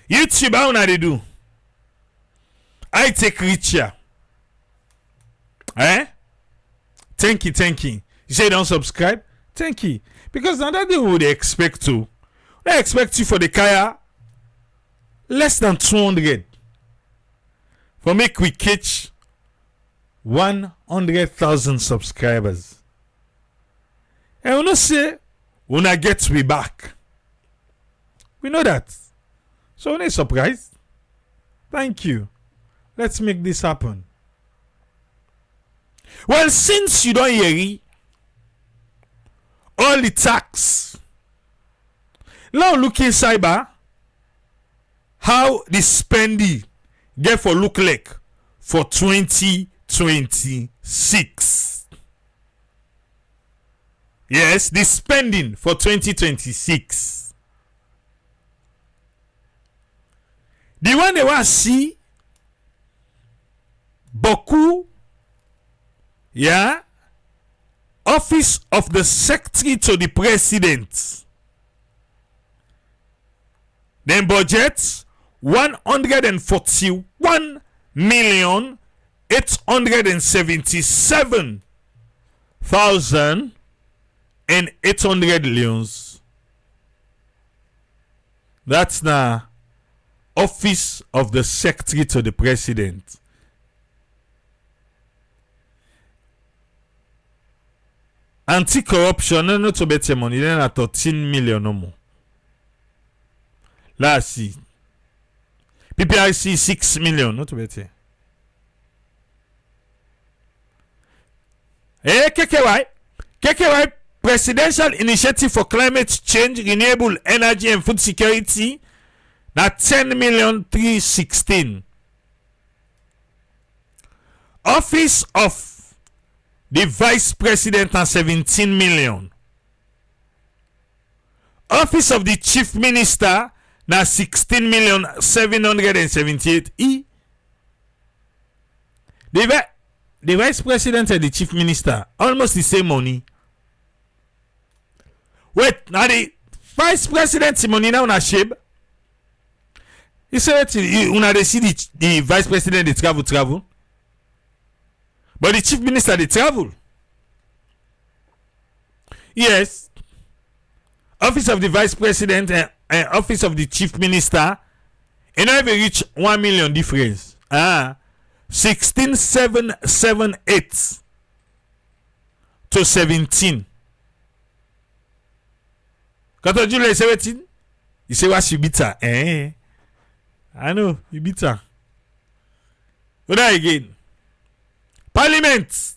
YouTube, how una dey do? I take reach here. Thank you. You say you don't subscribe? Thank you. Because now that they would expect to. They expect you for the kaya less than 200. For make we catch 100,000 subscribers. And we not say we not get we back. We know that. So we're not surprised. Thank you. Let's make this happen. Well, since you don't hear it, all the tax. Now look inside how the spending get for look like for 2026. Yes, the spending for 2026. The one they want to see beaucoup, yeah, office of the secretary to the president. Then budget 141,877,800 leons. That's now office of the secretary to the president. Anti-corruption, no to bet your money, then at 13 million no more. Let's see. PPIC 6 million, not to bet. KKY Presidential Initiative for Climate Change, Renewable Energy and Food Security. Now 10,316,000. Office of the Vice President and 17 million. Office of the Chief Minister now 16,778,000. The Vice President and the Chief Minister almost the same money. Wait, now the Vice President money now na shape. You said una dey see the Vice President they travel. But the Chief Minister they travel. Yes. Office of the Vice President and Office of the Chief Minister, and I reach 1 million difference. 16,778 to 17. Kato July 17? You say what you beat her? I know, you beat her. What again? Parliament.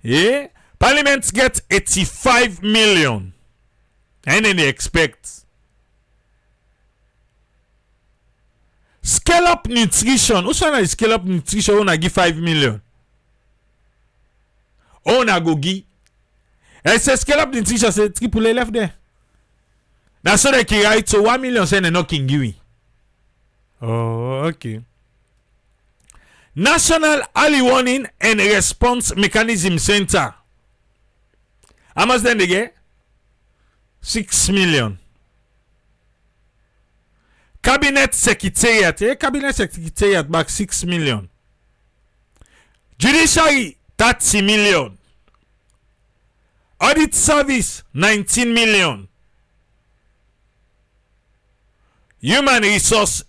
Yeah. Parliament get 85 million. And then they expect. Scale up nutrition. Who's trying to scale up nutrition? Wanna give 5 million. Wanna go give. I say scale up nutrition. Say triple A left there. That's so they can write to 1 million. Say they not can give me. Oh, okay. National Early Warning and Response Mechanism Center. How much then they get? 6 million. Cabinet Secretariat. Cabinet Secretariat back 6 million. Judiciary 30 million. Audit Service 19 million. Human Resource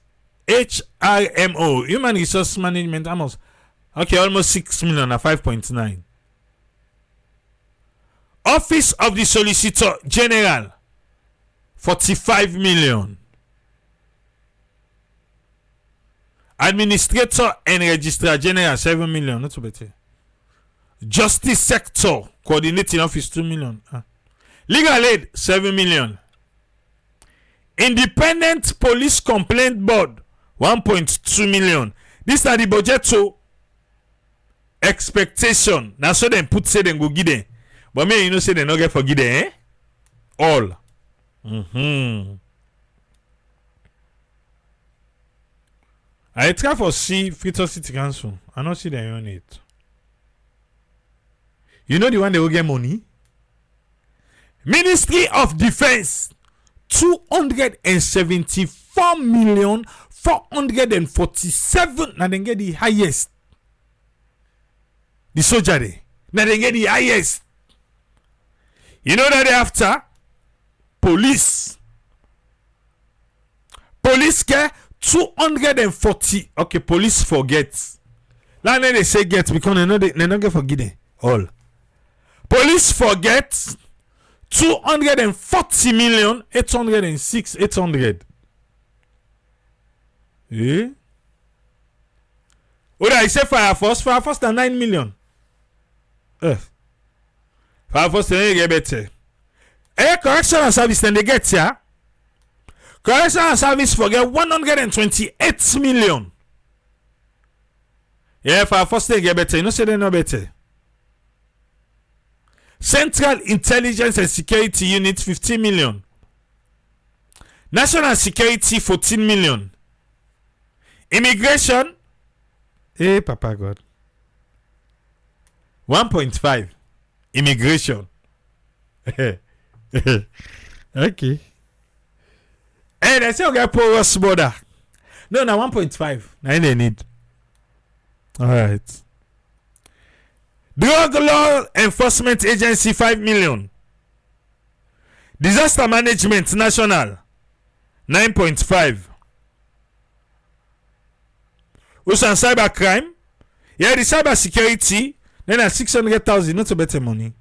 HRMO. Human Resource Management almost. Okay, almost 6 million at 5.9. Office of the Solicitor General 45 million. Administrator and Registrar General 7 million. Not too better. Justice Sector Coordinating Office 2 million. Legal Aid 7 million. Independent Police Complaint Board 1.2 million. This are the budget to expectation. Now so them put say them go give them. But me, you know, say they not get forgiven, all. I try for see Freetown City Council. I not see them on it. You know the one they will get money? Ministry of Defense 275 4,447. Now they get the highest. The soldier day. Now they get the highest. You know that after police get 240. Okay, police forget. Now they say get because they not get forgetting all. Police forget 240,806,800. Eh? What I say Fire Force na 9 million. Fire Force they get better. Correctional service then they get here. Correctional service forget 128 million. Yeah, Fire Force they get better. You know say they no better. Central Intelligence and Security Unit 15 million. National Security 14 million. Immigration, Papa God, 1.5. Immigration. Okay. They say we get porous border. No, 1.5. Now they need. All right. Drug Law Enforcement Agency 5 million. Disaster Management National 9.5. Usan cyber crime. Yeah, the cyber security. Then at 600,000, not a better money.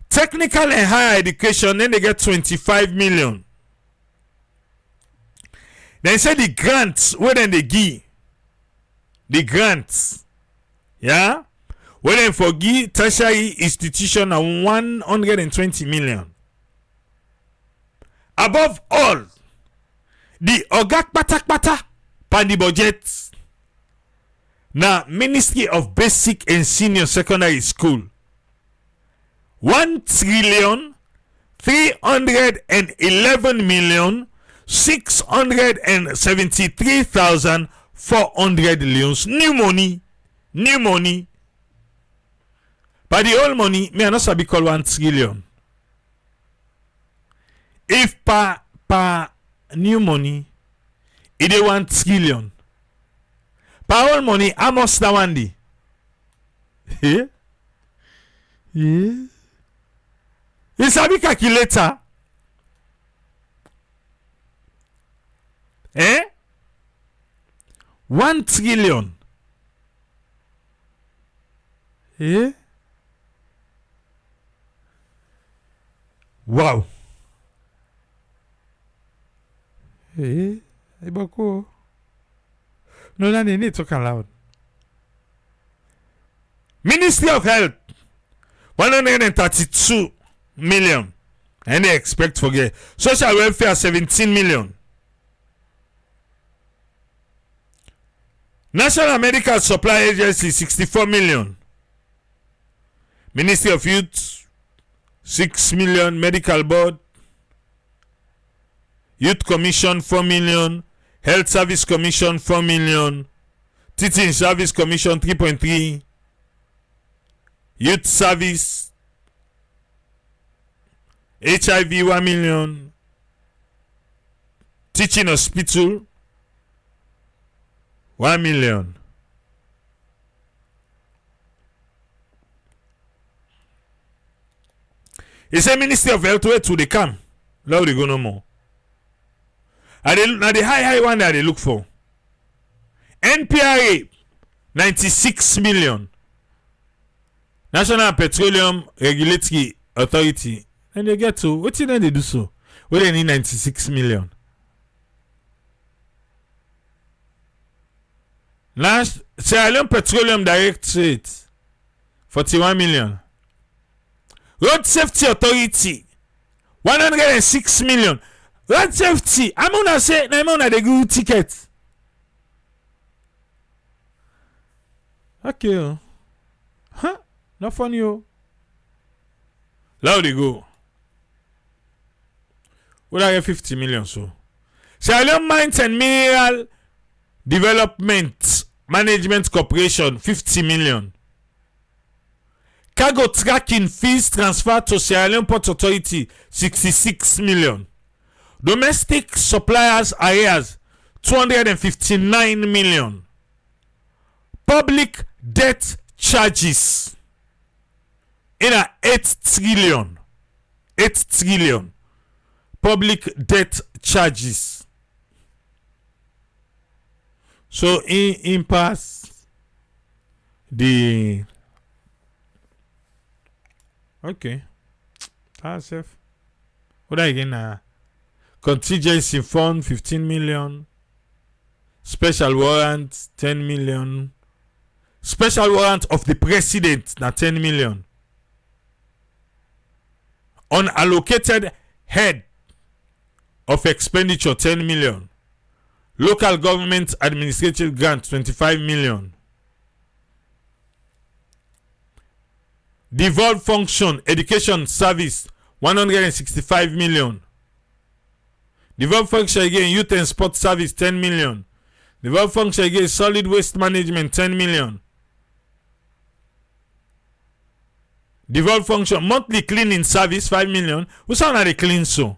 Technical and higher education, then they get 25 million. Then say the grants, where then they give. The grants, yeah, when they forgive tertiary institution are 120 million. Above all, the ogak patak pan the budget. Now, Ministry of Basic and Senior Secondary School, 1,311,673,400 leons. New money. But the old money, me not sabi call 1 trillion. If per new money, it is 1 trillion. Per old money, how much that one day? Yeah. You sabi calculator? 1 trillion. Wow. Beaucoup. No, they need to talk loud. Ministry of Health, 132 million. And they expect for get. Social welfare, 17 million. National Medical Supply Agency, 64 million. Ministry of Youth, 6 million. Medical Board, Youth Commission, 4 million. Health Service Commission, 4 million. Teaching Service Commission, 3.3. Youth Service, HIV, 1 million. Teaching Hospital, 1 million. It's a Ministry of Health where to they come. Now they go no more. Now the high one that they look for. NPRA, 96 million. National Petroleum Regulatory Authority. And they get to, what did they do so? Well, they need 96 million. Last, Sierra Leone Petroleum Directorate, 41 million. Road Safety Authority, 106 million. Road Safety, I'm gonna say, I'm gonna the good ticket. Okay. Huh? Not funny, yo. Loud they go. What I get 50 million so? Sierra Leone Mines and Mineral Development Management Corporation, 50 million. Cargo tracking fees transferred to Sierra Leone Port Authority, 66 million. Domestic suppliers arrears 259 million. Public debt charges in a 8 trillion. 8 trillion. Public debt charges. So in impasse the okay. That's it. What again? Contingency fund 15 million. Special warrant 10 million. Special warrant of the president na 10 million. Unallocated head of expenditure 10 million. Local government administrative grant 25 million. Devolved function education service 165 million. Devolved function again youth and sport service 10 million. Devolved function again solid waste management 10 million. Devolved function monthly cleaning service 5 million. Who sound like they clean so?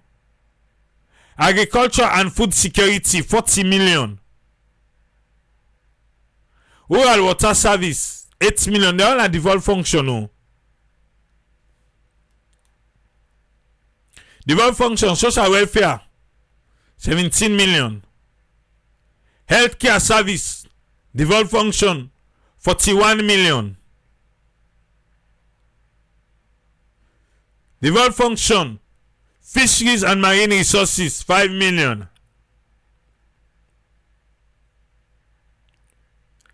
Agriculture and food security 40 million. Rural water service 8 million. They all are devolved function. Oh. Devolved function social welfare 17 million. Healthcare service devolved function 41 million. Devolved function fisheries and marine resources 5 million.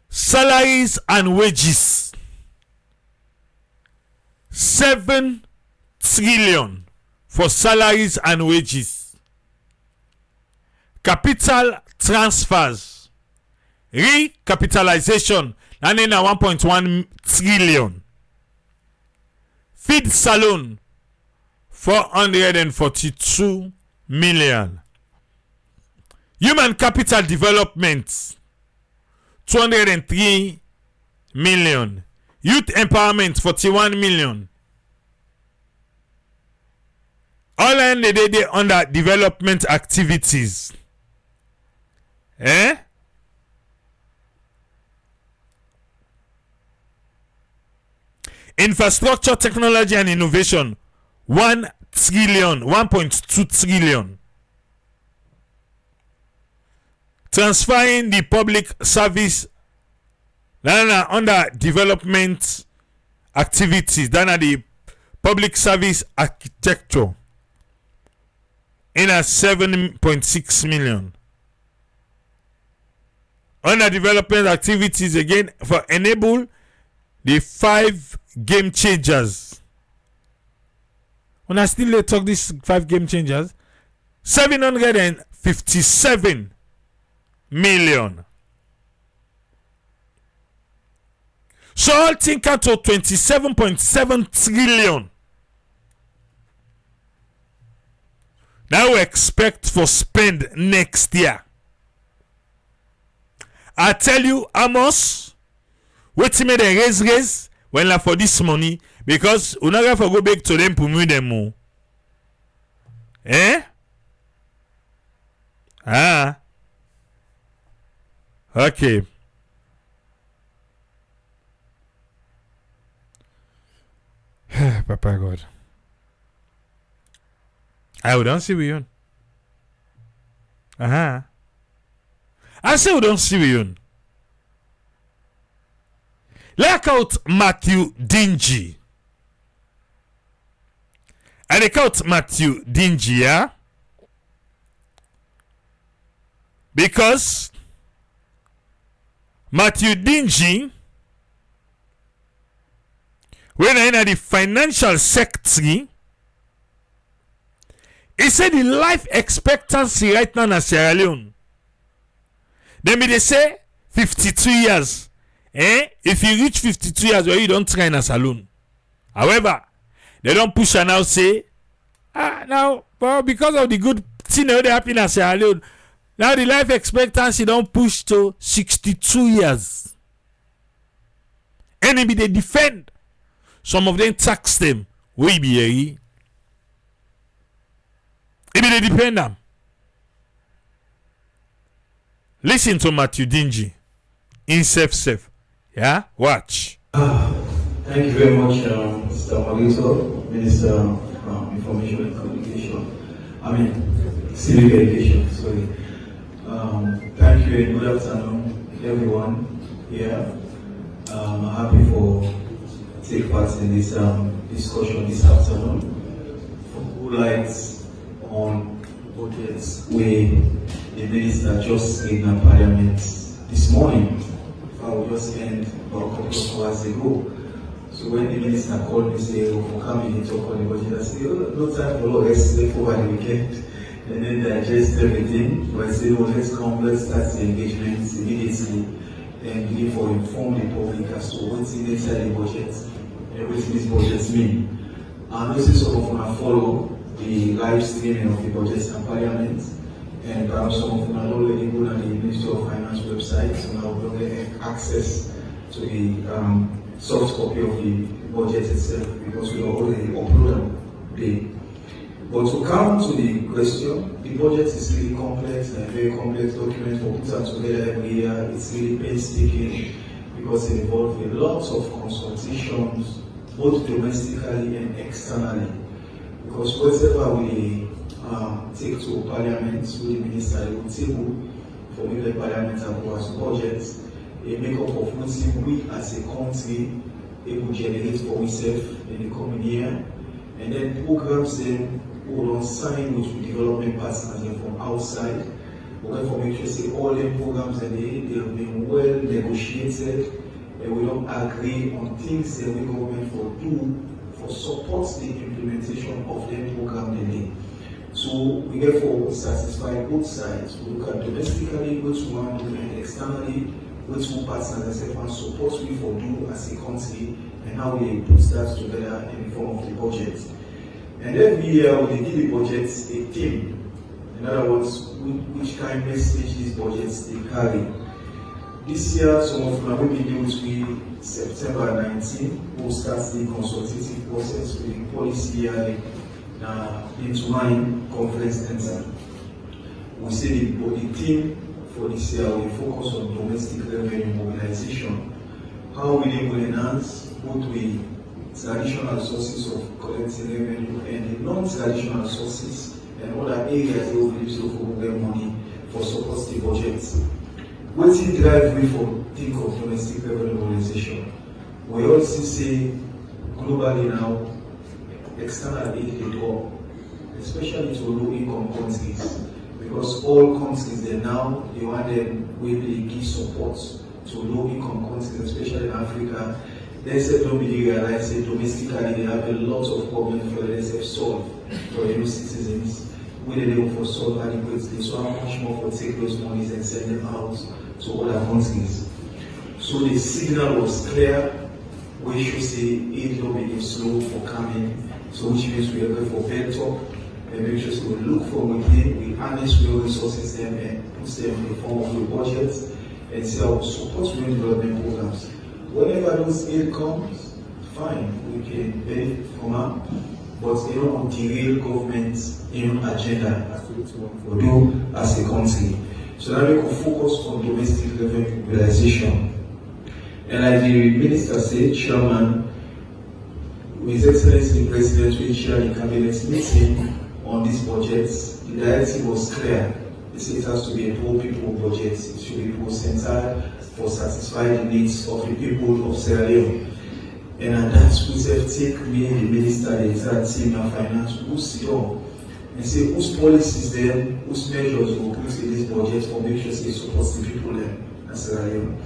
Salaries and wages 7 trillion for salaries and wages. Capital transfers recapitalization and then 1.1 trillion. Feed salon 442 million. Human capital development 203 million. Youth empowerment 41 million. All ended under development activities. Infrastructure, technology and innovation 1 trillion, 1.2 trillion. Transferring the public service under development activities, the public service architecture in a 7.6 million. Under development activities again for enable the 5 game changers. When I still talk these 5 game changers, 757 million. So all think out to 27.7 trillion. Now we expect for spend next year. I tell you, Amos, wait till me they raise when la for this money because we not gonna go back to them to move them more. Okay. Papa God. I don't see we on. I say we don't see we on. Like out Matthew Dingy. I like out Matthew Dingy, yeah? Because Matthew Dingy, when I in the financial sector, he said the life expectancy right now in Sierra Leone. Then they say 52 years. If you reach 52 years, well, you don't train a saloon. However, they don't push and now say, now, well, because of the good thing that happen in Sierra Leone, now the life expectancy don't push to 62 years. And maybe they defend. Some of them tax them. We be maybe they defend them. Listen to Matthew Dingy in Safe. Yeah, watch. Thank you very much, Mr. Magito, Minister of Information and Communication. Civic Education, sorry. Thank you and good afternoon, everyone here. I'm happy for take part in this discussion this afternoon. For who lights on budgets where the minister just in the parliament this morning. I will just end about a couple of hours ago. So when the minister called me, say, "Oh, for coming and talk on the budget," I said, "Oh, no time for all rest over the weekend." And then digest everything. But I said, "Oh, let's come, let's start the engagement immediately and begin for inform the public as to what's inside the budget and what these budgets mean." And this is some of them follow the live streaming of the budget and parliament. And perhaps some of them are already go on the Ministry of Finance website, so now we don't get access to the soft copy of the budget itself because we already uploaded the. But to come to the question, the budget is really complex and a very complex document for put together every year. It's really painstaking because it involves a lot of consultations, both domestically and externally. Because whatever we take to Parliament, with the minister will table for me the Parliament as budget, a makeup of what we as a country able generate for ourselves in the coming year, and then programs them will on sign with development partners from outside. We have to make sure say all the programs that they have been well negotiated, and we don't agree on things that we government for do for support the implementation of the program they. So we therefore satisfy both sides. We look at domestically what we want to do and externally what two partners and support we for do as a country and how we put that together in the form of the budget. And every year we give the budget a theme. In other words, which kind of message these budgets they carry. This year, some of them will be with September 19, we'll start the consultative process with the policy hearing into mind conference center. We say the theme for this year will focus on domestic revenue mobilization. How we will enhance both the traditional sources of collecting revenue and the non-traditional sources and other areas that will use of money for support the budget. What is drive we for think of domestic revenue mobilization? We also say globally now, external aid they go, especially to low-income countries, because all countries they now they want them will give support to low-income countries, especially in Africa. They said don't be realize that domestically they have a lot of problems for them to solve for their citizens. We need to solve adequately, so how much more for take those monies and send them out to other countries. So the signal was clear. We should say aid will be slow for coming. So which means we are going for better and make sure we look for within, we harness real resources them and put them in the form of the budget and say our support real development programs. Whenever those aid comes, fine, we can benefit from them, but they don't derail government's agenda or do as a country. So now we can focus on domestic revenue mobilization. And like the minister said, Chairman, His Excellency the President will chair the cabinet meeting on this budget. The directive was clear. It said it has to be a poor people budget. It should be poor-centered for satisfying the needs of the people of Sierra Leone. And that's we take me, the minister, the exact team and finance, who sit down and say whose policies then, whose measures will put in this budget for make sure they support the people in Sierra Leone.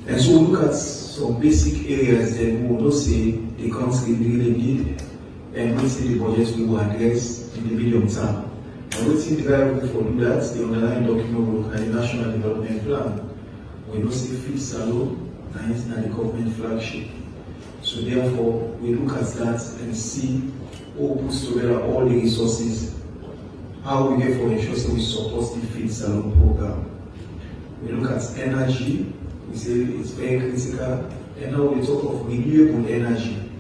And so we look at some basic areas that we will not say the country really need, and we see the budget we will address in the medium term. And we think drive for do that, the underlying document will look at the National Development Plan. We don't say fees alone, and it's not the government flagship. So therefore, we look at that and see who puts together all the resources, how we get for ensuring we support the fees alone program. We look at energy. We say it's very critical, and now we talk of renewable energy.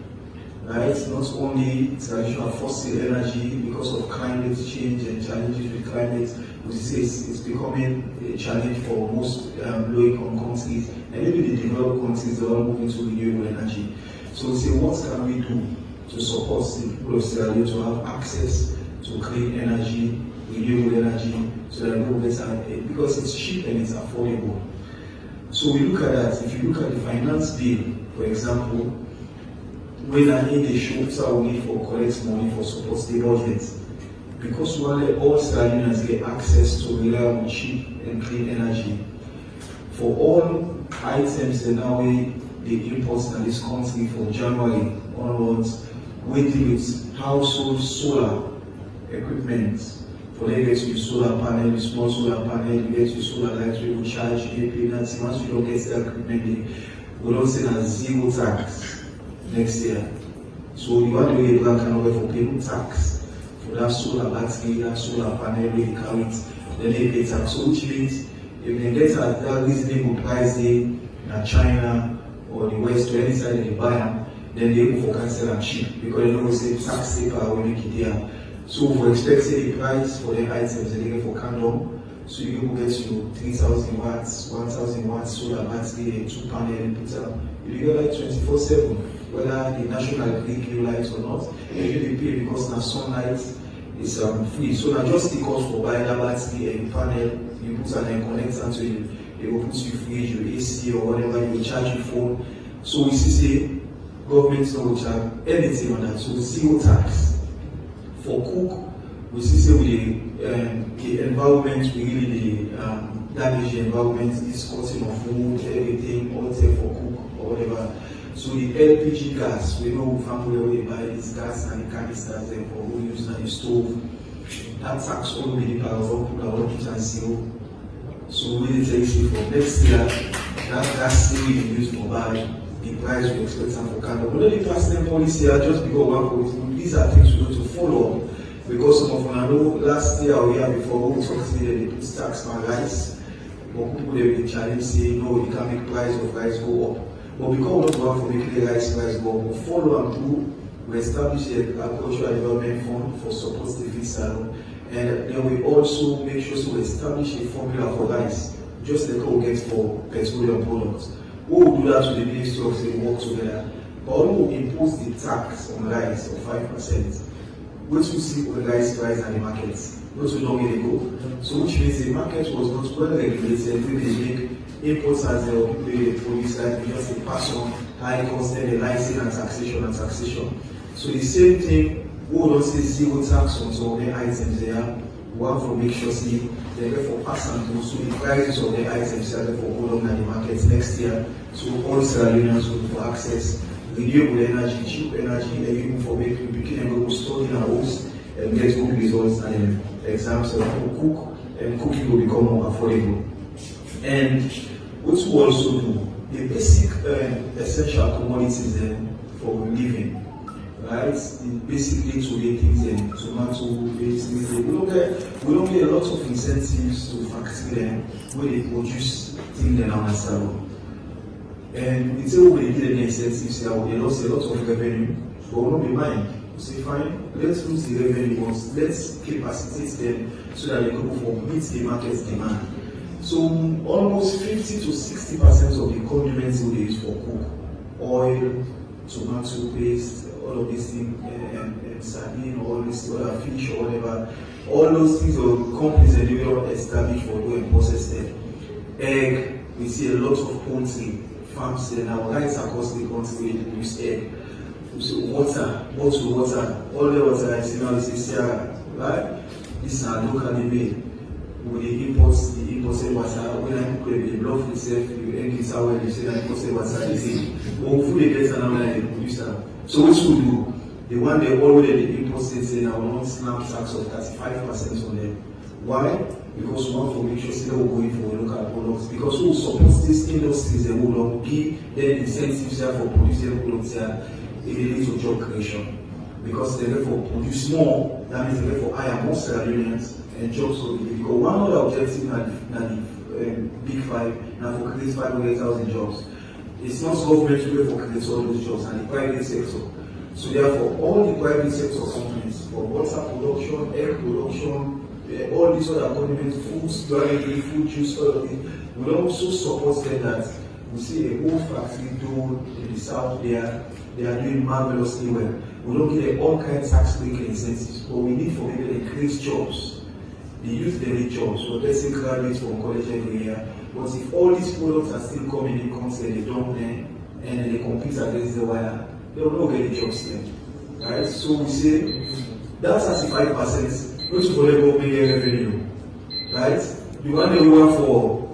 right? Not only traditional fossil energy because of climate change and challenges with climate, which is it's becoming a challenge for most low-income countries, and even the developed countries are all moving to renewable energy. So we say, what can we do to support the people of Sierra Leone to have access to clean energy, renewable energy, so that people get because it's cheap and it's affordable. So we look at that. If you look at the finance bill, for example, when I need a show, we need for collect money for support the budget. Because while all Sierra Leoneans get access to reliable, cheap and clean energy, for all items that now they import in this country from January onwards, we deal with household solar equipment. For them, get you solar panel, the small solar panel, you get your solar light, we will charge, you pay nothing. Once you don't get that equipment, we don't send a zero tax next year. So you want to get black and over for paying tax for that solar battery, that solar panel, where you carry it, then they pay tax. So which means if they get that reasonable price in China or the West or any side they buy them, then they go for cancel and cheap because they know say tax saver will make it there. So for expecting the price for the items they get for candle, so you go get you 3,000 watts, 1,000 watts solar battery, a 2 panel inverter. You get like 24/7, whether the national grid give lights or not, and you dey pay because now sunlight is free. So now just the cost for buying that battery and panel, you put and then connect and to you, they will put you fridge, your AC or whatever, you will charge your phone. So we see government no go charge anything on that. So zero tax. For cook, we see the environment, we really damage the environment, this cutting of wood, everything, all there for cook or whatever. So the LPG gas, we know family where we buy this gas and the canisters there for who use the stove. That tax all will be part of our kitchen seal. So we take it for next year, that gas still we use for buy. The price we expect for candle. But the president policy just because one policy, these are things we need to follow up. Because some of them, I know last year or year before, we talked to they put tax on rice. But people they been challenged saying no, you can't make price of rice go up. But because we don't want to make the rice price go up, we follow and through, we establish the agricultural development fund for support the feed salon. And then we also make sure to establish a formula for rice, just like we get for petroleum products. We will do that to the Ministry of State, work together. But we will impose the tax on rice of 5%, which we see on the rice price and the market. Not too long ago. So which means the market was not well regulated, we make imports as the people the police like we just pass on high cost, then the license and taxation. So the same thing, we will not say zero tax on some of the items there. We have to make sure see they therefore pass on through, so the prices of the items are therefore hold on in the market next year. So all Sierra Leoneans will for access renewable energy, cheap energy, and even for making begin and go store in our house and get good results and exams so that will cook and cooking will become more affordable. And what we also do, the basic essential commodities for living. Right, the basic day-to-day things and tomato, based we don't get a lot of incentives to factory them where they produce things in our salon. And it's all they get the incentives here, they lost a lot of revenue, but we don't be mind. We say fine, let's lose the revenue, but let's capacitate them so that they can go for meet the market's demand. So almost 50 to 60% of the condiments we use for cook, oil, tomato paste, all of these things, and sardine, all this other fish or whatever, all those things are companies that they are established for doing process them. Egg, we see a lot of poultry farms there now, right across the country use egg. So water, bottled water, all the water I see now is Sierra, right? This is locally made. When they imported water, when I put the block itself, you end it out when you say that imported water, they say, but food they get another they produce that. So what we do, the one they already imported say now will not snap tax of 35% on them. Why? Because we want to make sure they will go in for local products. Because who supports these industries, they will give them incentives there for producing products there, it leads to job creation. Because they therefore produce more, that means they therefore hire more Sierra Leoneans and jobs for people. Because one other objective na the Big Five now for create 500,000 jobs. It's not government to pay for create all those jobs and the private sector. So therefore, all the private sector companies, for water production, egg production, all these other condiment foods, dairy, food juice, all of it, we also support them that we see a whole factory done in the south there, they are doing marvelously well. We don't give them all kinds of tax break incentives, but we need for people to create jobs. The youth they need jobs, so let's say graduates from college every year. But if all these products are still coming in concept, they don't learn and they compete against the wire, they will not get the jobs then. Right? So we say that 35%, which for the government revenue. Right? You want to work for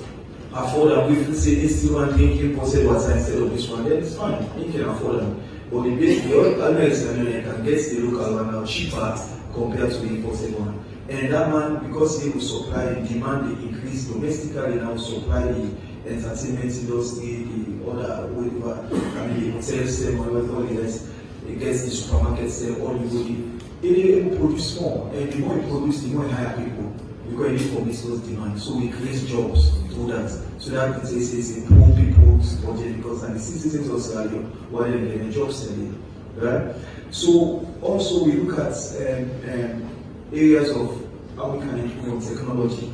afford them, if you say this one thinking possible instead of this one, then it's fine, you can afford them. But the other external can get the local one now cheaper compared to the imported one. And that man, because he will supply, demand the increase domestically now, supply the entertainment industry, the other, whatever, I mean, the hotels, whatever, all the rest, it gets the supermarkets, all the body. It will produce more, and the more it produces, the more it hire people, because it needs for business demand. So we create jobs through that. So that it's improve people's budget, because the citizens of Sierra Leone, while they're getting jobs steady, right? So also we look at areas of how we can implement technology,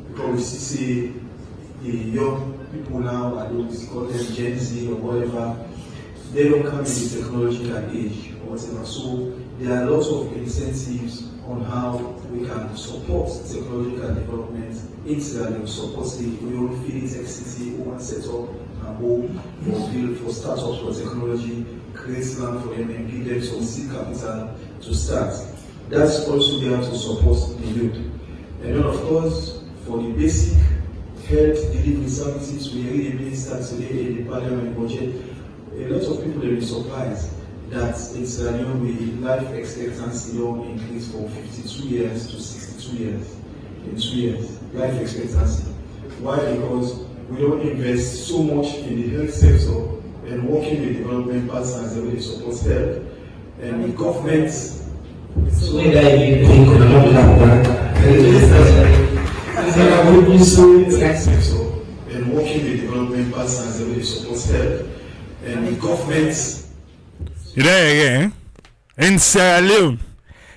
because we see the young people now, I don't call them Gen Z or whatever, they don't come in the technological age or whatever. So there are lots of incentives on how we can support technological development in Sierra Leone, support the real Phoenix City, one set up a home for build for startups for technology, create land for them and give them some seed capital to start. That's also there to support the youth. And then of course, for the basic health delivery services, we heard the minister today in the parliament budget. A lot of people have been surprised that in Sierra Leone, the life expectancy don't increase from 52 years to 62 years in 2 years. Life expectancy. Why? Because we don't invest so much in the health sector and working with development partners that really support health. And the government. So that you think and working with development partners that really support health. And the government. You there again? In Sierra Leone,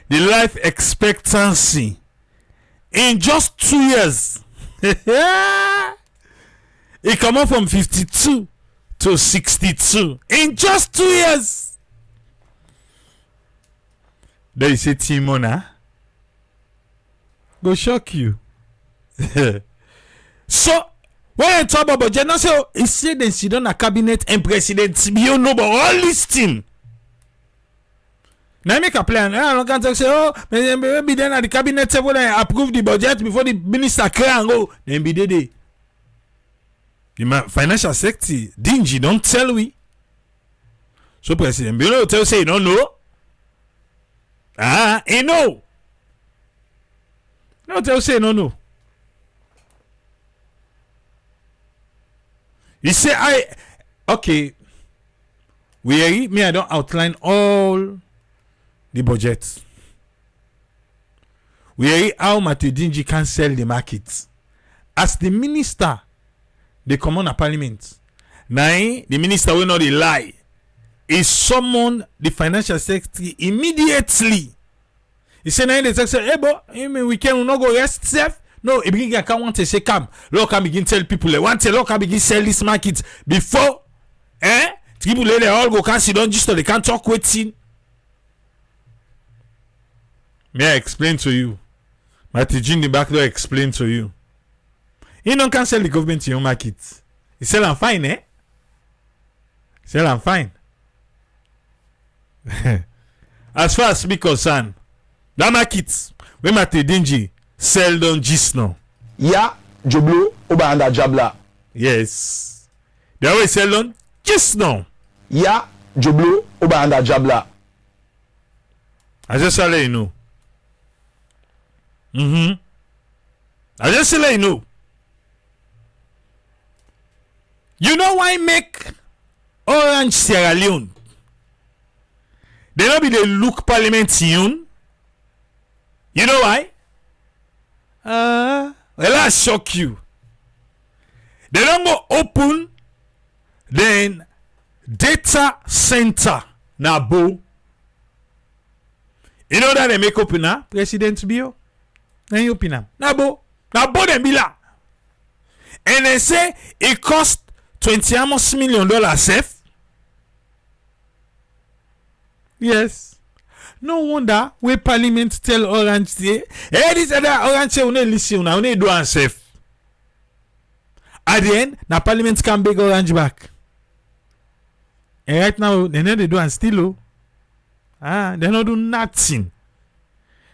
the life expectancy in just 2 years, it come up from 52 to 62 in just 2 years. There is a Timona. Go shock you. So when I talk about budget, now say he said they sit on a cabinet and president, you know, but all this team. Now make a plan. I don't can say, oh, maybe then at the cabinet table I approve the budget before the minister clear and go. Then be the financial sector dingy. Don't tell we. So president, you know, tell say no, no. He know. No, tell say no, no. You say okay. I don't outline all the budget. We are how Matudinji can sell the market. As the minister, they come on a parliament. Now, the minister will not lie. He summoned the financial secretary immediately. He said, now the secretary, hey, but we can not go rest safe. No, he begin to want to say, come. Look, can begin tell people, they want to look, can begin sell this market before, people they all go, can't sit down, just so they can't talk with him. May I explain to you? Matijin the back door explain to you. You don't can sell the government in your market. You sell and fine, eh? Sell and fine. As far as we concerned, that market, when Matijin sell down just now. Yeah, Joblo, Obanda Jabla. Yes. They always sell down just now. Yeah, Joblo, Obanda Jabla. I just let you know. I just let you know. You know why make Orange Sierra Leone? They don't be the look parliament in. You know why? Well, I shock you. They don't go open then data center na bo You know that they make open now, President Bio? Then you open them. Now, them be la. And they say it cost $20 million safe. Yes. No wonder where Parliament tell Orange say, hey, this other Orange say, we listen, we do and safe. At the end, now Parliament can beg Orange back. And right now, they know they do and still. They not do nothing.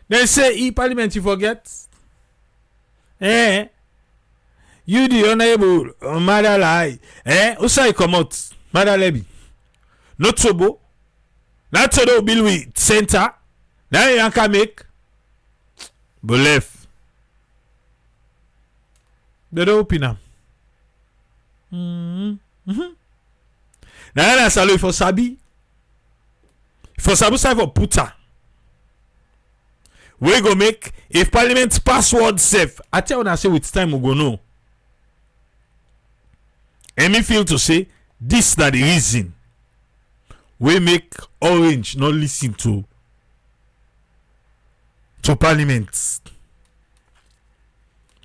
They say, Parliament, you forget. You the honorable Mother Lie. Also, I come out. Mother Levy. Not Tobo. Not Todo Bill with center. Now you can make. Believe. They don't open them. Now I salute for Sabi. For Sabu side for Puta. We go make if Parliament password safe. I tell you, I say with time we go know. And me feel to say this that the reason we make Orange not listen to Parliament.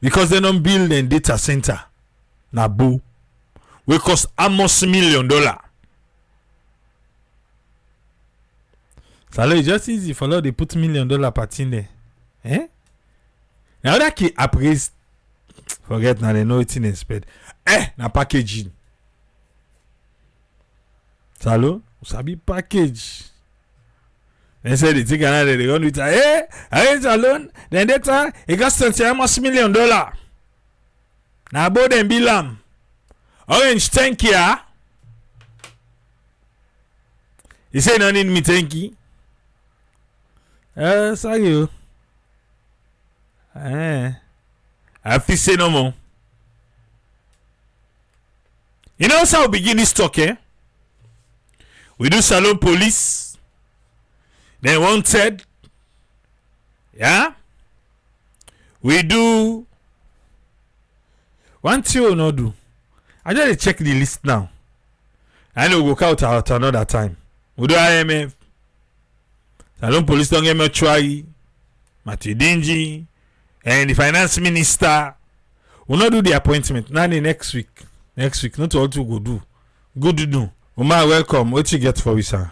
Because they don't build a data center. Na boo. We cost almost $1 million. So it's just easy for they put $1 million part in there. Now that key appraise forget now they know it's in expect. Na packaging. Salo, sabi package. They said they take another they gonna do it. Arrange alone, then data it cost $20 million. Now about them bilam. Orange thank you. He say no need me thank you. Sorry. I feel say no more. You know how we begin this talk, We do Salon Police. Then wanted. Yeah? We do. One thing we not do. I just check the list now. I know we'll go out another time. We do IMF. Salon Police don't get me try. Matthew Dingy. And the finance minister. We'll not do the appointment. Now the next week. Next week. Not all to go do. Good to do. Umar, welcome. What you get for me, sir?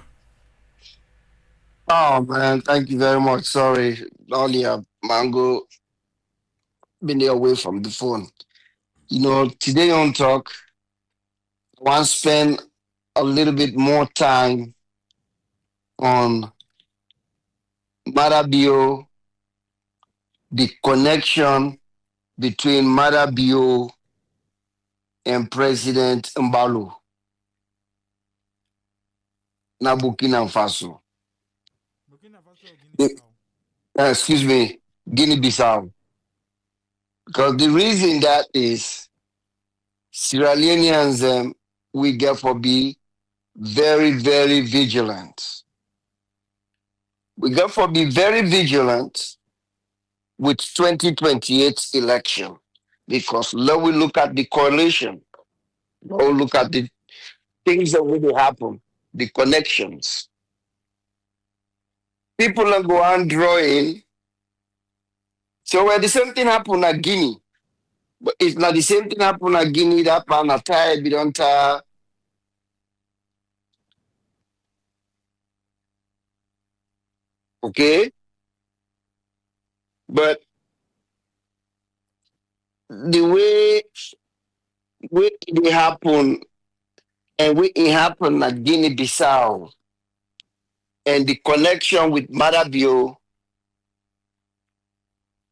Oh man, thank you very much. Sorry, only a mango been away from the phone. Today on talk, I want to spend a little bit more time on Madabio, the connection between Madabio and President Mbalo, na Burkina Faso. Excuse me, Guinea-Bissau. Because the reason that is Sierra Leoneans, we get for be very, very vigilant. We got to be very vigilant with 2028 election, because let we look at the correlation, let we look at the things that really happen, the connections. People are go on drawing. So where the same thing happen at Guinea, but if not the same thing happen at Guinea, that man are tired, we don't okay. But the way it happen and way it happen at Guinea-Bissau and the connection with Madabio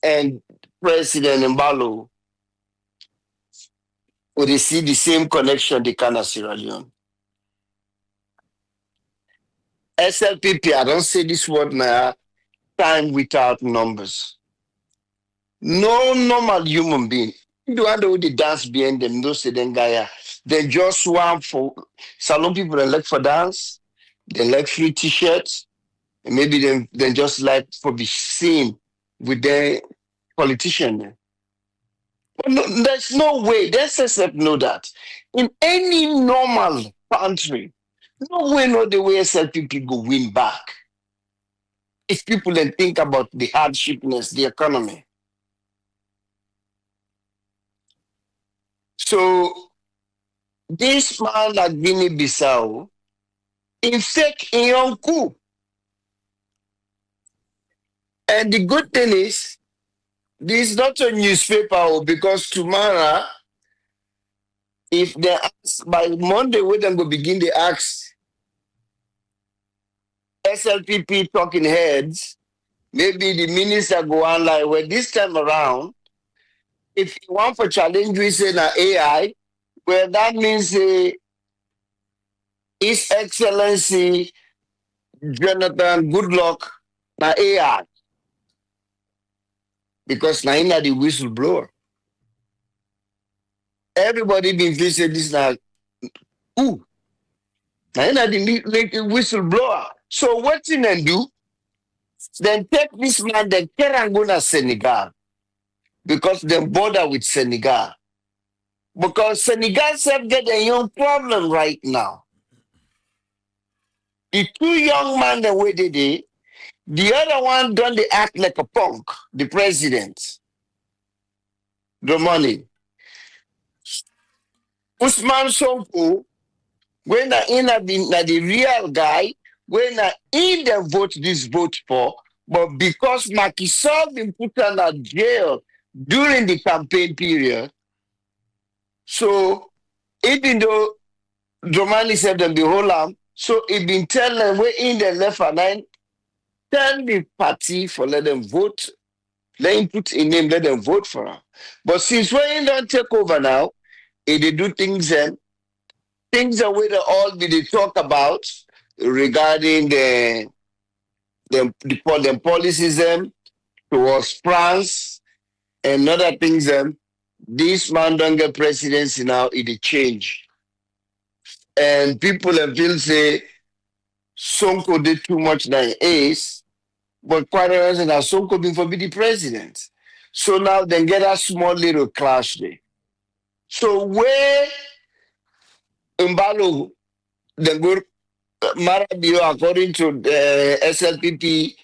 and President Mbalo, we they see the same connection they can at Sierra Leone. SLPP, I don't say this word now, time without numbers. No normal human being. You want the dance behind them, no say then Gaia. They just want for salon people that like for dance, they like free t-shirts, and maybe they just like for be seen with their politician. But no, there's no way. The SSF know that. In any normal country, no way, no the way SLPP go win back. if people then think about the hardshipness, the economy. So this man like Guinea-Bissau, in fact, in Yonku. And the good thing is, this is not a newspaper because tomorrow, if they ask by Monday, we then go begin the ask SLPP talking heads, maybe the minister go on like, well, this time around, if you want for challenge we say na AI, well, that means His Excellency Jonathan Goodluck na AI. Because na him na the whistleblower. Everybody been facing this now. Who? Now him na the whistleblower. So what you then do? Then take this man, then carry and go to Senegal. Because they border with Senegal. Because Senegal self get a young problem right now. The two young men that waited there, the other one done the act like a punk, the president. The money. Usman Sonko, when the real guy, when he the vote this vote for, but because Macky Sall been put under jail during the campaign period, so even though Dramani said them the whole arm, so he been telling them where in the left and then tell the party for let them vote, let him put in name, let them vote for him. But since when he don't take over now, they do things and things that we all be they talk about regarding the policies towards France and other things this man don't get presidency now, it change. And people feel say Sonko did too much than Ace, but quite honestly now Sonko been for be the president. So now then get a small little clash there. So where Mbalo then go Marabio according to the SLPP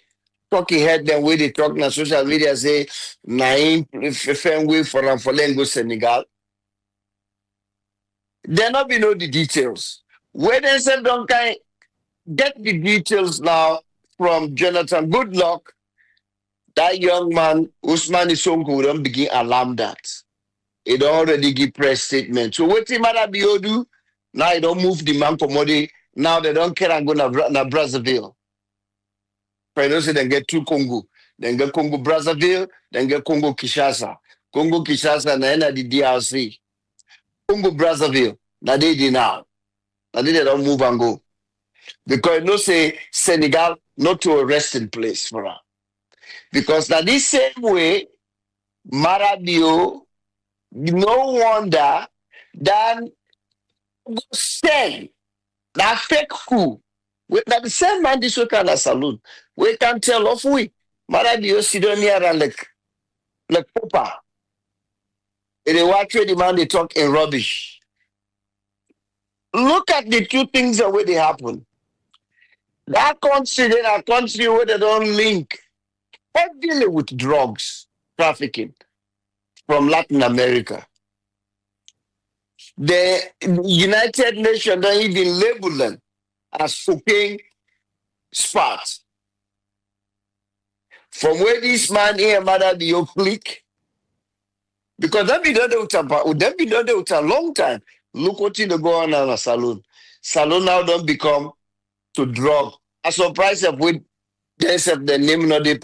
talking head then where they talk na social media say naim FM way for Lengo Senegal. There not be know the details. Where they say don't kind get the details now from Jonathan Goodluck, that young man Usman Sonko don't begin alarm that. It already give press statement. So what the matter be do? Now they don't move the man commodity. Now they don't care and go na Brazzaville. For those then get two Congo. Then get Congo Brazzaville, then get Congo Kinshasa. Congo Kinshasa na the DRC. Congo Brazzaville. Now they did now. Now they don't move and go. Because you know say Senegal not to a resting place for her. Because now this same way, Marabio, no wonder then sell that fake coup. That the same man this week at a saloon. We can tell off we. Marabio sit down here and like Papa. And they watch where the man they talk in rubbish. Look at the two things the way they happen. That country, then a country where they don't link heavily with drugs trafficking from Latin America. The United Nations don't even label them as cocaine spots. From where this man here, mother be your clique, because that be done there with a long time. Look what they go on a saloon. Saloon now don't become to drug. I'm surprised if we the name not the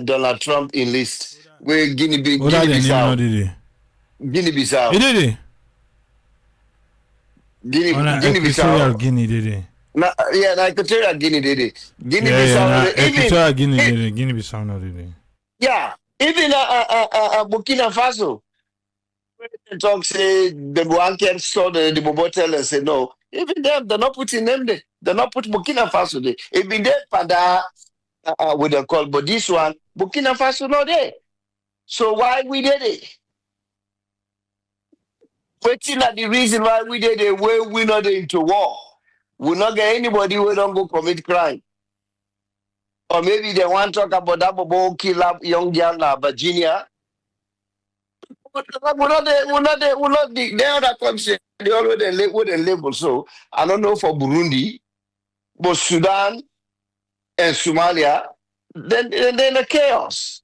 Donald Trump in list. We Guinea-Bissau. Guinea-Bissau. You did it? Guinea-Bissau. Guinea did it. Yeah, Equatorial Guinea did it. Guinea-Bissau. Equatorial Guinea did it. Guinea-Bissau not did it. Yeah, even Burkina Faso. They talk say the Buanker saw the Bobotel and say no. Even them, they're not putting them there. They're not putting Burkina Faso there. Even there, Pada with the call, but this one, Burkina Faso not there. So why we did it? Waiting at the reason why we did it, where we not into war. We not get anybody who don't go commit crime. Or maybe they want to talk about that bobo kill up young girl in Virginia. We're not the other country. They already label. So I don't know for Burundi, but Sudan and Somalia, then the chaos.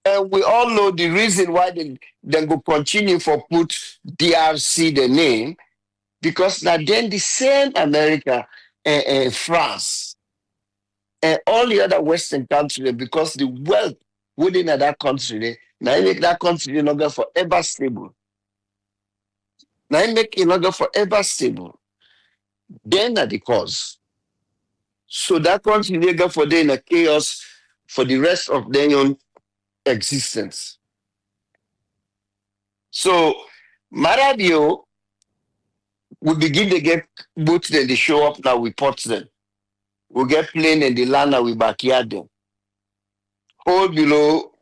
And we all know the reason why they go continue for put DRC the name, because now then the same America and France and all the other Western countries, because the wealth within that country, now it make that country no go forever stable. Now it make it no go forever stable. Then are the cause. So that country they go for then a chaos for the rest of their own existence. So Marabio we begin to get boats, then they show up now, we port them. We get plane and the land now we backyard them. Hole below,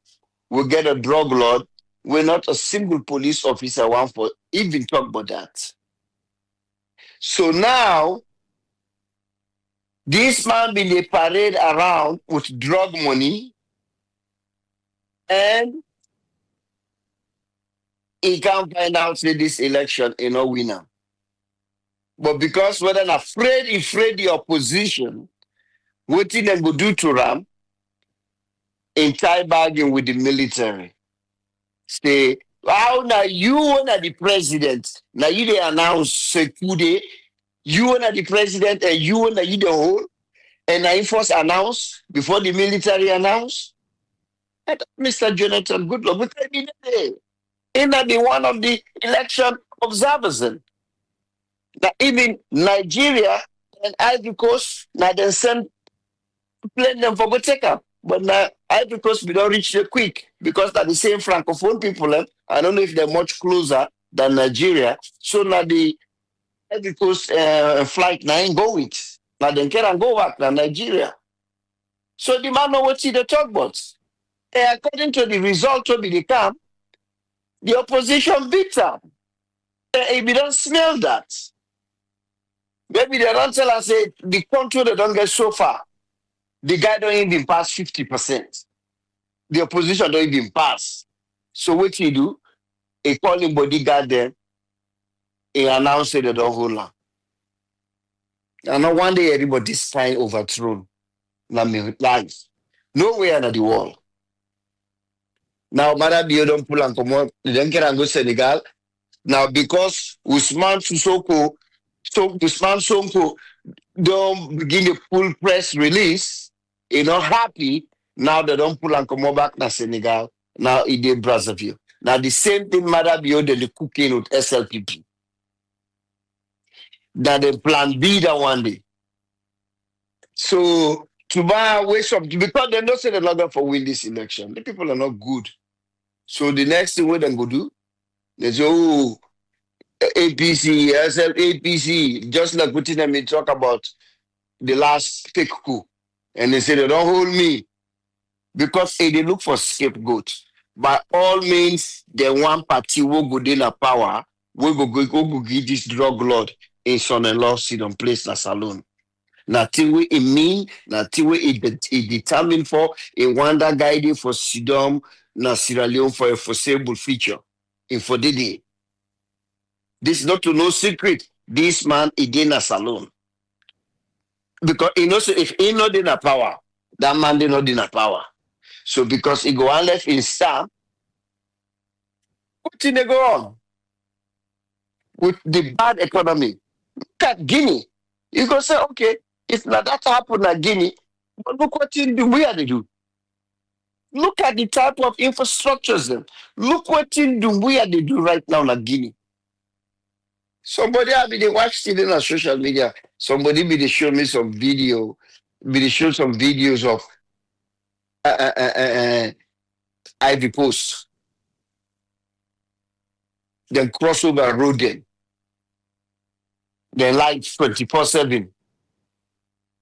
we get a drug lord. We're not a single police officer one for even talk about that. So now, this man been a parade around with drug money and he can't find out say this election in no winner. But because we're afraid the opposition, what thing they go do to Ram in tie bargain with the military. Say, how now you wanna the president? Now you they announce security, you wanna the president and you wanna you the whole, and I first announce before the military announce. And Mr. Jonathan Goodluck, we can be there. In be one of the election observers. Now even Nigeria and Ivory Coast, now they send plane them for go take up. But now Ivory Coast we don't reach there quick because they're the same francophone people. I don't know if they're much closer than Nigeria. So now the Ivory Coast flight now ain't go with. Now they can go back to Nigeria. So the man know what he the talk about. And according to the result of the camp, the opposition beat them. If we don't smell that, maybe they don't tell us say the control they don't get so far. The guy don't even pass 50%. The opposition don't even pass. So what he do? He call him bodyguard there. He announce it they don't hold on. And now one day everybody sign overthrown. Now me life. Nowhere in the world. Now Marabio don't pull and come on. They don't get and go Senegal. Now because Usman Sonko don't begin to pull press release, he not happy. Now they don't pull and come back to Senegal. Now he did Brazzaville. Now the same thing Marabio they cooking with SLPP. That the plan B that one day. So to buy waste of because they don't say they're not going for win this election. The people are not good. So the next thing what they go do, they say, oh, APC, APC, just like putting them in talk about the last fake coup. And they say they don't hold me. Because they look for scapegoat. By all means, the one party will go in a power, will go give this drug lord a son-in-law sit on place na salon. Nothing we mean, nothing we determined for a wonder guiding for Sidom na Sierra Leone for a foreseeable future. In for the day. This is not to no secret. This man is in a salon. Because he knows if he not in a power, that man is not in a power. So because he go on left in star, what did they go on? With the bad economy. Look at Guinea. You go say, okay, if not that happened at Guinea, but look what we are they do. Look at the type of infrastructures then. Look what we are they do right now in Guinea. Somebody have been watch TV on social media. Somebody be they show me some video. Be they show some videos of Ivy Coast. Then crossover road then. Then live 24/7.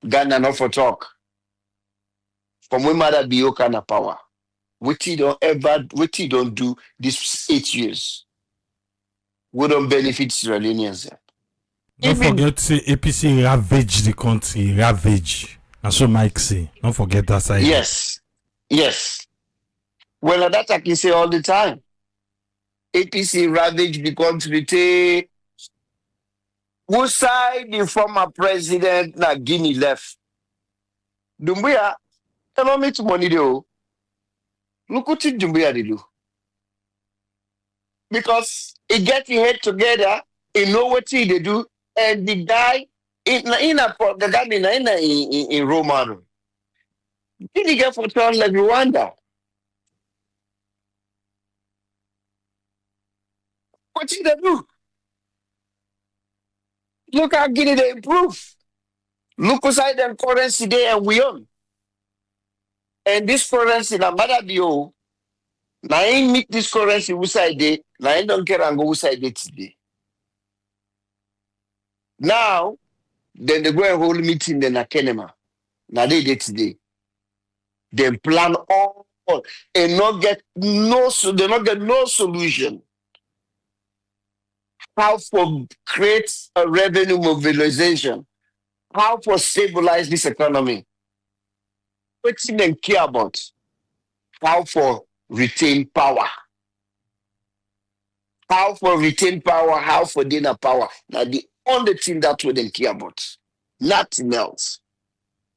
Ghana not for talk. From when mother be your kind of power. What he don't do this 8 years. We don't benefit Sierra Leoneans. Don't Even forget to say APC ravage the country, ravage. And so Mike say, don't forget that side. yes, yes. Well, that I can say all the time. APC ravaged the country. Who side the former president na Guinea left? Dumbuya, tell me to money though. Look what Dumbuya they do. Because he get his head together, he know what they do, and the guy in Roma. Did he get for turn like Rwanda? What did they do? Look how Guinea they improve. Look aside them currency there and we own. And this currency na matter bio. Na ain't meet this currency uside day. Na ain't don't care and go uside day today. Now, then they go and hold meeting then na Kenema. Na they today. They plan all and not get no solution. How for create a revenue mobilization? How for stabilize this economy? What's them care about? How for retain power? How for retain power? How for dinner power? Now the only thing that we them care about, nothing else.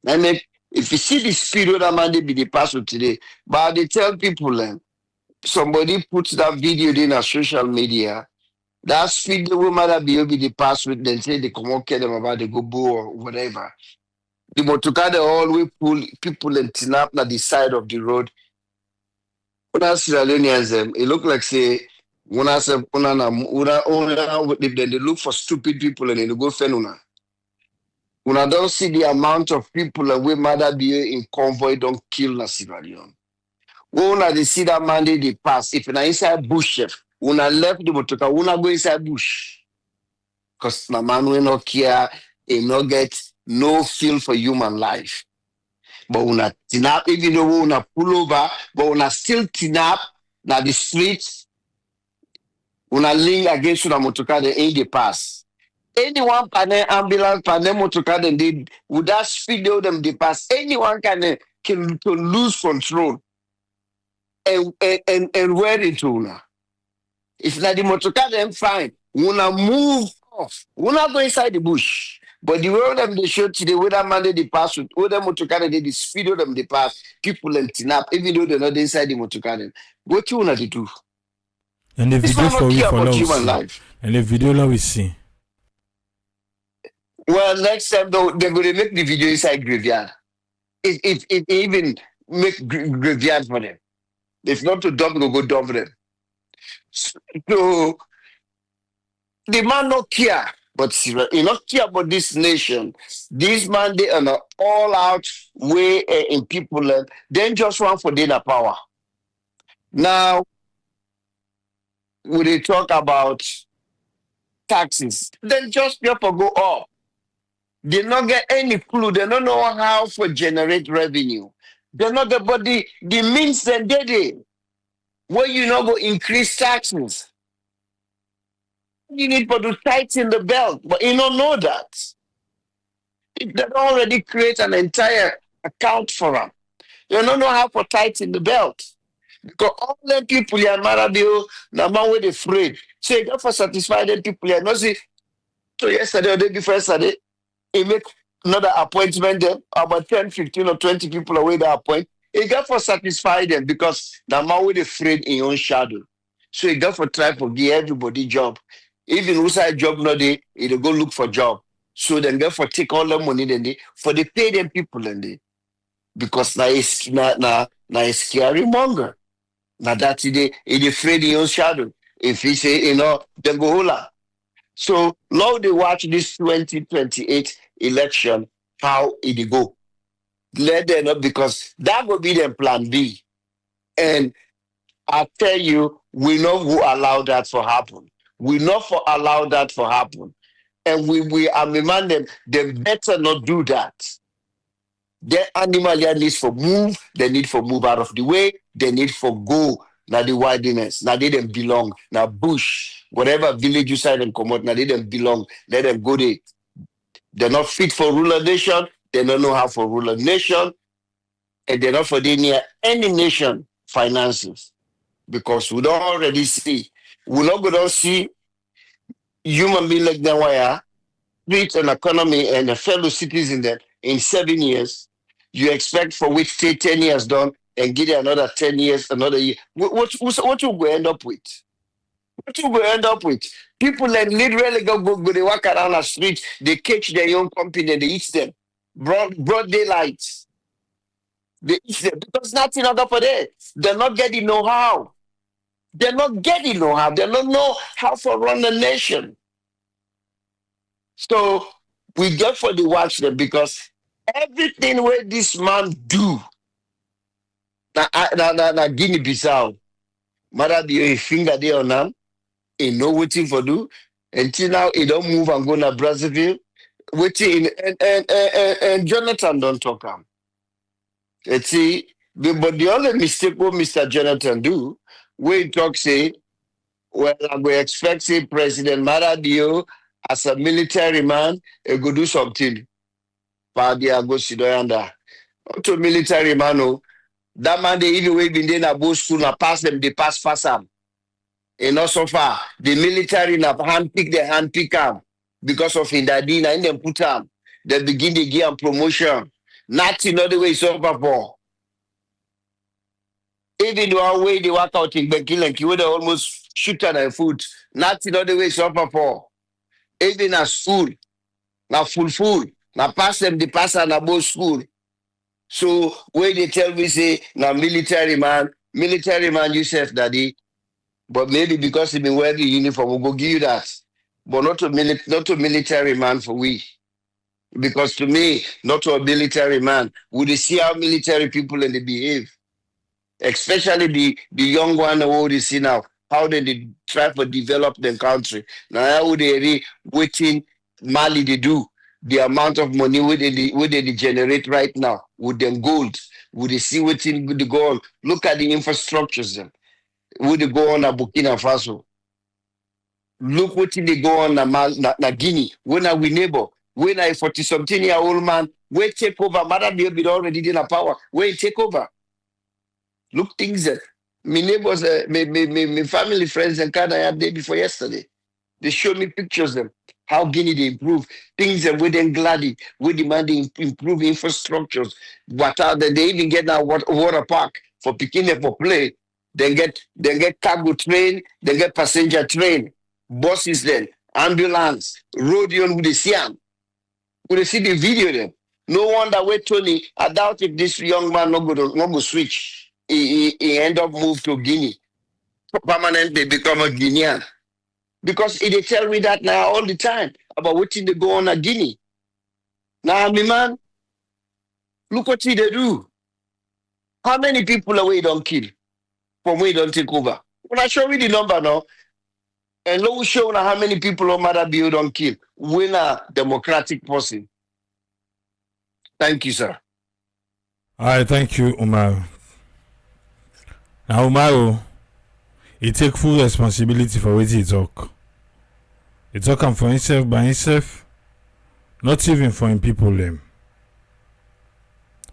And if you see the speed where that man they be the password today, but they tell people, somebody puts that video in a social media. That speed the woman that be the password, then say they come on care them about the go or whatever. The motocar they always pull people and tin up at the side of the road. When I see Leoneans, it look like say when I say then they look for stupid people and they go fenuna. When I don't see the amount of people and we mother be in convoy don't kill na Sierra Leone. When I see that man they pass, if na inside bush chef, when I left the motocar, when I go inside bush. Because na man will not care, he not get no feel for human life. But when I tin up, even though when I pull over, but when I still tin up, na the streets, when I lean against the motocar, they ain't the pass. Anyone panel ambulance, panel motocar, then they would that speed them the pass. Anyone can lose control and wear it now. If not the motocar, then fine. Wanna move off. Wanna go inside the bush. But the way them they show today, where that man they pass with, where them motocar they the speed of them they pass, people and tin up, even though they're not inside the motocar. Then what you wanna do? And the This video man for not you care for about now we human see. life. And the video now we see. Well, next time though, they're going to make the video inside graveyard. It even make graveyard for them. If not to dump, go dump them. So the man not care, but he not care about this nation. This man they on an all out way in people. Then just run for dinner power. Now, when they talk about taxes, then just people go up. They not get any clue. They don't know how to generate revenue. They not get but the means and did it. Where you not go increase taxes. You need to tighten the belt, but you don't know that. They already create an entire account for them. You don't know how to tighten the belt. Because all the people you are marabio, na man with afraid. So you got for satisfy the people you not see. So yesterday or day before yesterday, he make another appointment there, about 10, 15 or 20 people away that appoint. He got for satisfy them because the man with afraid in your own shadow. So he got for try to give everybody job. Even outside job no day, he go look for job. So then get for take all the money then they for they pay them people then they because na is scary monger. Now that he afraid in your shadow. If he say, then go hola. So now they watch this 2028 election, how it go. Let them know because that will be their plan B. And I tell you, we not will allow that to happen. We not for allow that to happen. And we remind them, they better not do that. Their animal needs for move, they need for move out of the way, they need for go Now the wilderness. Now they don't belong. Now bush, whatever village you side and come out, now they don't belong. Let them go there. They're not fit for ruler nation. They don't know how for ruler nation. And they're not for the near any nation finances. Because we don't already see. We're not going to see human being like that wire treat an economy and a fellow citizen that in 7 years, you expect for which say 10 years done and give it another 10 years, another year. What you going to end up with? What you going to end up with? People that literally go, they walk around the street, they catch their own company and they eat them. Broad daylight. They eat them because nothing other for them. They're not getting know-how. They're not getting know-how. They don't know how to run a nation. So we get for the watch them because everything where this man do, na Guinea-Bissau, mother be a finger there on him, he know waiting for do. Until now, he don't move and go to Brazzaville. Waiting and Jonathan don't talk him. Let's see, but the only mistake what Mr. Jonathan do, where he talk say, well, I go expect say President Maradio as a military man, he go do something. Padia go sit down there. Not to military man, no. That man they even way been there na both school na pass them, they pass fast am. And not so far. The military na handpick the handpick am because of in daddy na in them put am. They begin to give am promotion. Nothing other way so for. Even the one way they work out in Bekilen, you would almost shoot at their foot. Nothing other way so for. Even at school, now full. Now pass them the pass and about school. So where they tell me say now military man yourself daddy, but maybe because he been wearing the uniform, we'll go give you that. But not to military man for we. Because to me, not to a military man, would they see how military people and they behave, especially the young one who they see now, how they try to develop their country. Now how they waiting Mali they do. The amount of money where they generate right now with them gold, would they see what they go on? Look at the infrastructures then. Would they go on a Burkina Faso? Look what they go on na Guinea. When are we neighbor? When a 40-something-year-old man, we take over. Mother be already in a power. We take over. Look things that my neighbors, my family friends and kind of day before yesterday. They showed me pictures of them. How Guinea they improve things and with them gladly, we demand improve infrastructures. They even get now water park for picking them for play. Then get cargo train, then get passenger train, buses then, ambulance, road on with the Siam. Would they see the video then? No wonder where Tony, I doubt if this young man not go switch. He end up move to Guinea. Permanently become a Guinean. Because they tell me that now all the time about what they go on at Guinea. Now, my man, look what they do. How many people away don't kill from where don't take over? When I show you the number now, and look show now how many people on Mother Bill don't kill. We're a democratic person. Thank you, sir. All right, thank you, Umar. Now, Umar, he take full responsibility for what he talk. He talk him for himself by himself, not even for him people them.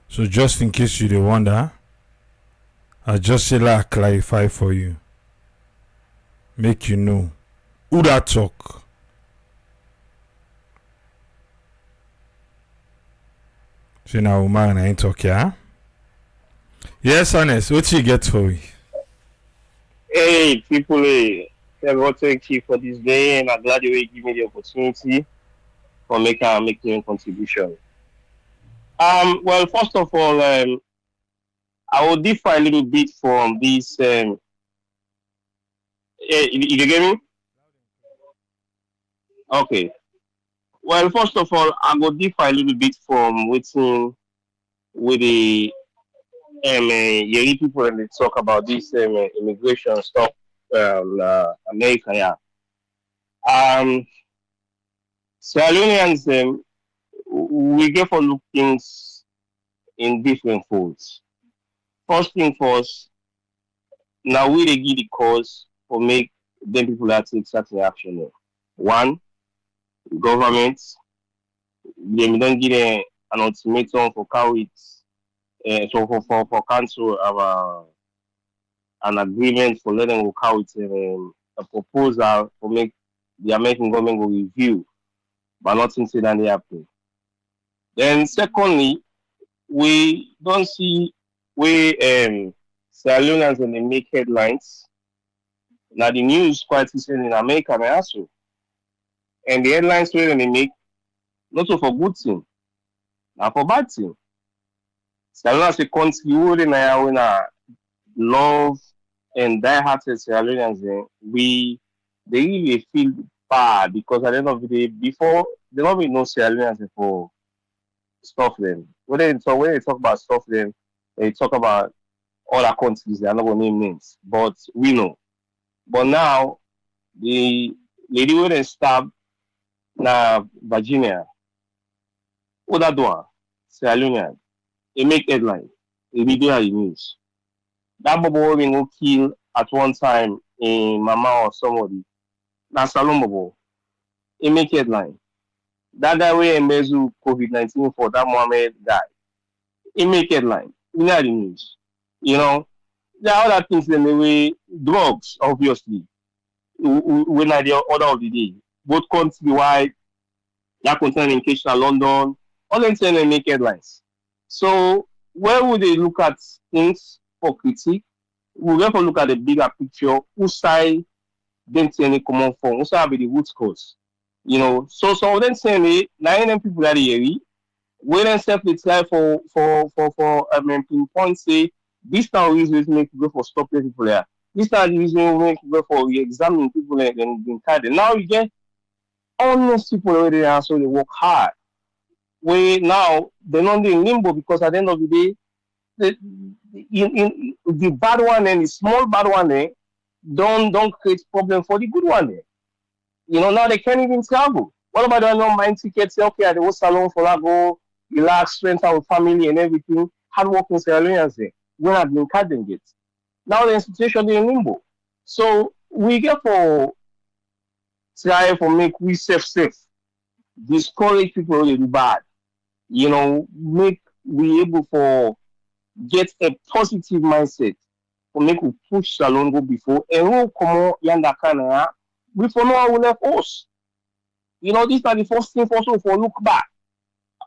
So just in case you dey wonder, I just say like clarify for you. Make you know who that talk. So now Umar and I ain't talk, yeah? Yes, honest, what you get for me? Hey, people, thank you for this day, and I'm glad you give me the opportunity for making a contribution. Well, first of all, I will differ a little bit from this. You get me? Okay. Well, first of all, I will differ a little bit from waiting with the Yeri people and they talk about this immigration stuff, America, yeah. Sierra Leoneans, we get for look things in different folds. First thing first, Now we they give the cause for make them people that take certain action. One, government, they don't give an ultimatum for how it's so for council of an agreement for letting go how it's a proposal for make the American government will review, but nothing said that they happen. Then secondly, we don't see where Sierra Leoneans when they make headlines. Now the news quite recent in America may also. And the headlines where they make not so for good thing, not for bad thing. Sierra Leone as a country when I love and die-hearted Sierra Leoneans, they really feel bad because at the end of the day, before they don't even know Sierra Leoneans for stuff them. When they talk about stuff them, they talk about other countries. They are not going to name names, but we know. But now the lady who they stab na Virginia, other door, Sierra Leone, they make headline. They video the news. That bubble will go kill at one time in Mama or somebody. That's Salon bubble. They make headline. That guy wey embezzle COVID-19 for that Mohammed guy. He make headline. We know the news. You know, there are other things in the way drugs, obviously. When I the order of the day. Both countrywide, that concern in Kenya, London, all them things they make headlines. So where would they look at things for critique? We therefore look at the bigger picture. Who side them any common form? Who side be the root cause? You know, so some of them saying nine people that area, we then simply try for pinpoint say this now reason make you go for stopping people there. This now reason make you go for re-examining people and being kind. Now you get honest people already there, so they work hard. We now they're not in limbo because at the end of the day, in the bad one and the small bad one don't create problem for the good one there. You know, now they can't even travel. What about the non-mind tickets? Say, okay, I go salon for that, go relax, spend time with family and everything. Hard working Sierra Leoneans there. When have been card them get. Now the situation is in limbo. So we get for try for make we safe. Discourage people really bad. You know, make we able for get a positive mindset for make we push salon go before and we come on yanda kana we for know how we left us. You know, this is the first thing for look back.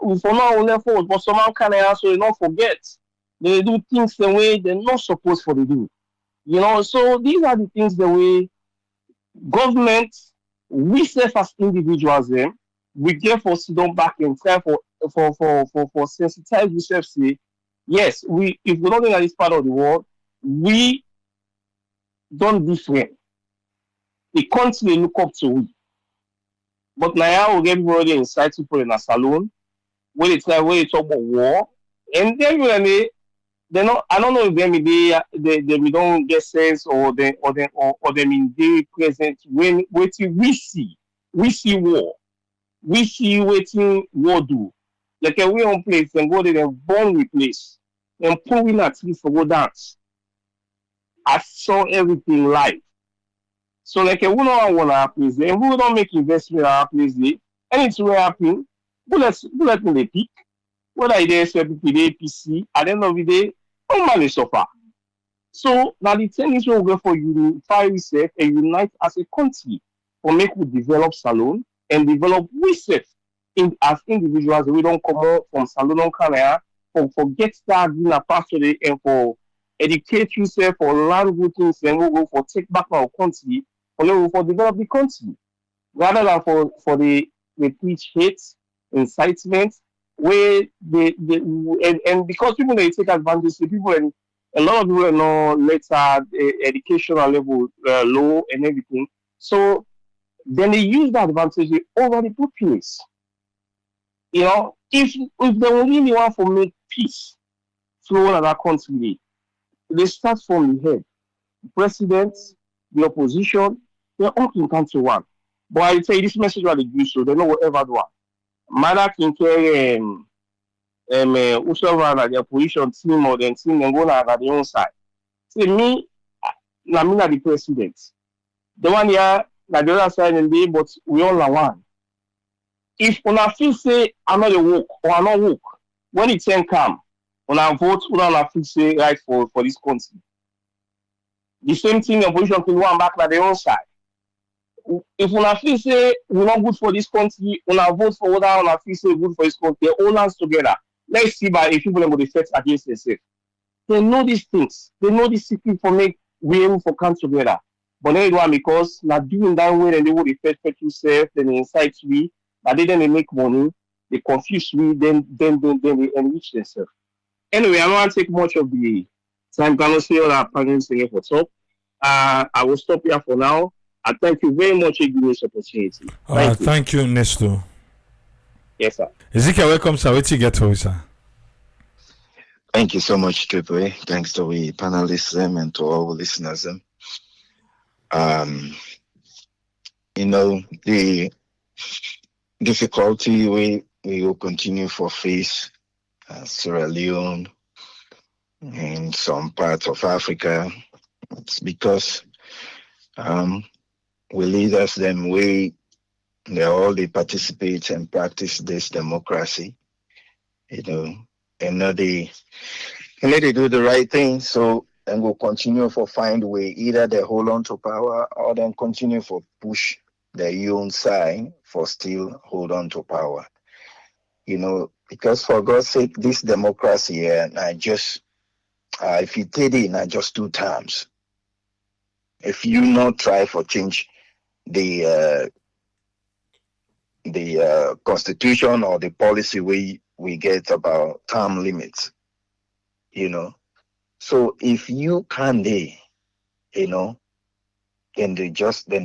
We for know how we left us, but somehow kind of so you not forget. They do things the way they're not supposed to do. You know, so these are the things the way government, we self as individuals them, we get for sit down back and try for sensitize ourselves say, yes, we if we're not in this part of the world, we don't different. The country look up to we. But now we get everybody inside people in a salon where they talk about war. And then they not I don't know if they don't get sense or them in day present when waiting we see war. We see waiting war do. Like a way on place and go there and burn with place and pull in at least for go dance. I saw everything live. So like we don't want our place there, and we don't make investment in our place there. Anything will happen, bullets in the peak. Whether it is SLPP, the APC, at the end of the day, all man is suffer. So now the thing is we go for unify ourselves and unite as a country for make we develop salon and develop ourselves as individuals. We don't come out from salon on Canada for get that green pasture and for educate yourself for learn good things and we go for take back our country for develop the country rather than for the preach hate, incitement, where and because people they take advantage, the people and a lot of people are not later educational level low and everything. So then they use that advantage over the populace. You know, if they really want to make peace flow in that country, they start from the head. The president, the opposition, they're all can come to one. But I say this message what they do so they know whatever do one. Mother can carry whosoever the opposition team or the team and go on their own side. See me, Namina the president. The one here, na the other side and day, but we all are one. If una feel say I'm not a woke or I'm not woke, when it's time come, una vote, una feel say right for this country. The same thing opposition can one back by their own side. If una feel say we not good for this country, una vote for whether una feel say good for this country, all hands together. Let's see by if people will fight against themselves. They know these things. They know this secret for make we able for come together. But they do one because not doing that way and they will affect yourself, then they incite we, but then they make money, they confuse we, then they enrich themselves. Anyway, I don't want to take much of the time. Cannot see all our panelists again for talk. I will stop here for now. I thank you very much for giving this opportunity. Thank you, Nesto. Yes, sir. Ezekiel, welcome, sir. What you get to, sir? Thank you so much, Triple A. Thanks to the panelists and to all listeners. The difficulty we will continue to face Sierra Leone and some parts of Africa. It's because we leaders them they all participate and practice this democracy, and now they do the right thing. So and we'll continue for find way either they hold on to power or then continue for push their own side for still hold on to power. Because for God's sake, this democracy and I just if you take it not just 2 times. If you not try for change the constitution or the policy we get about term limits, So if you can't, then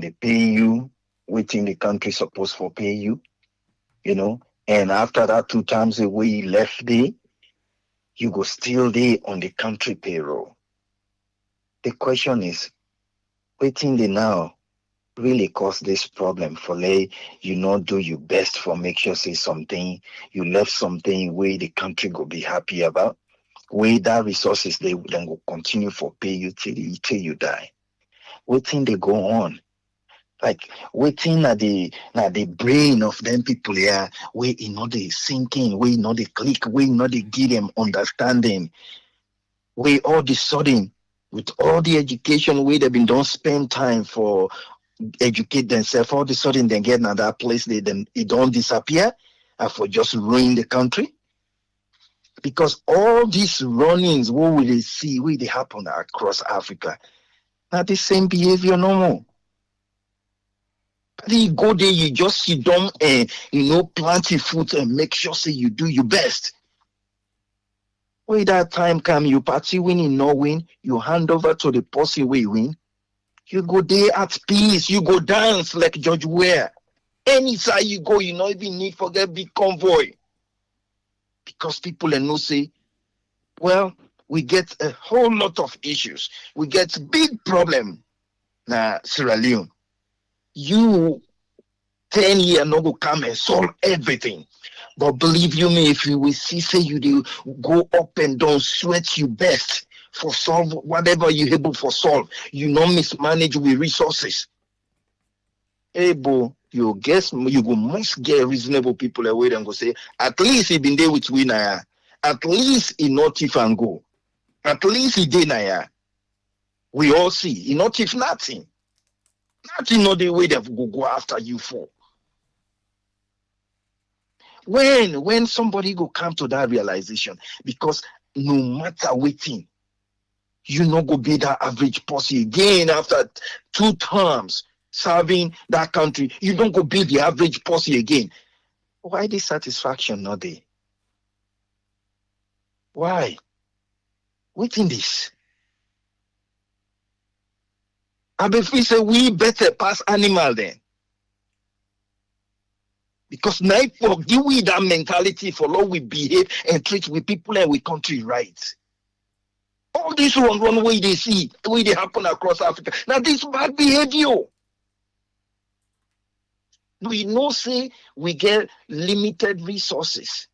they pay you within the country supposed for pay you, and after that 2 times the way you left there, you go still there on the country payroll. The question is, waiting the now really cause this problem for not do your best for make sure say something, you left something where the country go be happy about. Where that resources they then will continue for pay you till you die. Waiting they go on. Like waiting at the brain of them people here, where they thinking, where they click, where they give them understanding. Where all the sudden, with all the education where they've been don't spend time for educate themselves, all of a sudden they get another place it don't disappear and for just ruin the country. Because all these runnings, what will they see, where they happen across Africa? Not the same behavior no more. But you go there, you just sit down and plant your foot and make sure say you do your best. When that time come, you party win, you no win, you hand over to the posse we win. You go there at peace, you go dance like George Ware. Anytime you go, you not even need forget big convoy. Because people and say, well, we get a whole lot of issues. We get big problem na Sierra Leone. You 10 years no go come and solve everything. But believe you me, if you will see, say you do go up and down, sweat your best for solve whatever you able for solve. You not mismanage with resources. Able. You must get reasonable people away and go say, at least he been there with we now. At least he not if and go. At least he did now. We all see. He not if nothing. Nothing not the way they go after you for. When somebody go come to that realization, because no matter waiting, you not go be that average posse again after 2 terms. Serving that country, you don't go be the average posse again. Why this satisfaction not there? Why? Waiting this. I before say we better pass animal then. Because now for give we that mentality for how we behave and treat with people and with country right. All this wrong way they see, the way they happen across Africa. Now this bad behavior. We know say we get limited resources.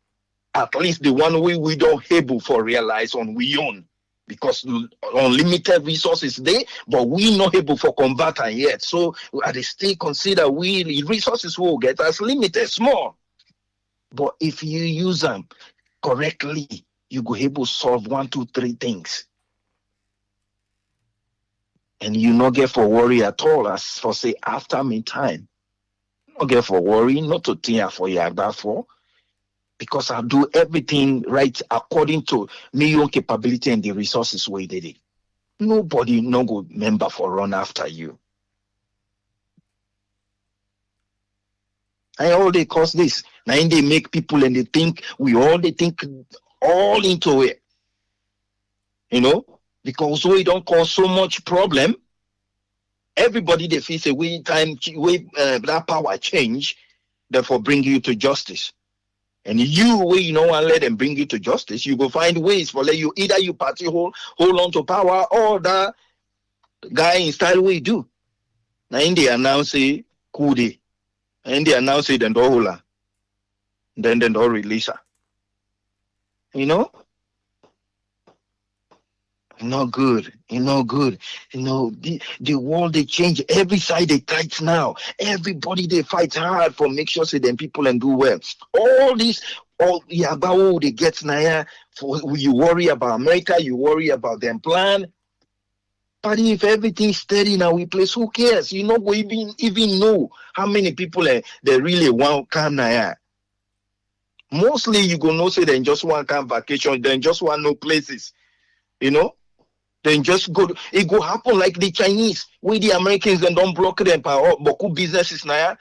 At least the one way we don't able for realize on we own. because unlimited resources there, but we not able for converter yet. So they still consider we the resources will get as limited, small. But if you use them correctly, you go able solve 1, 2, 3 things. And you not get for worry at all, as for say after me time. Not get for worry, not to think for your for. Because I do everything right according to my own capability and the resources we did it. Nobody no good member for run after you. And all they cause this. Now they make people and they think they think all into it. You know, because we don't cause so much problem. Everybody they feel say that power change, therefore bring you to justice. And you and let them bring you to justice, you go find ways for let you either you party hold on to power or that guy in style we do. Now India announce say coup de. India announce say then do then do release her. You know? Not good. The world they change. Every side they fight now. Everybody they fight hard for make sure say them people and do well. All about they get now. For you worry about America, you worry about them plan. But if everything's steady now, we place, who cares? You know, we even know how many people they really want come now. Mostly you go know say they just want come vacation, then just want no places. You know. Then just go. It go happen like the Chinese, where the Americans then don't block them for boku businesses now.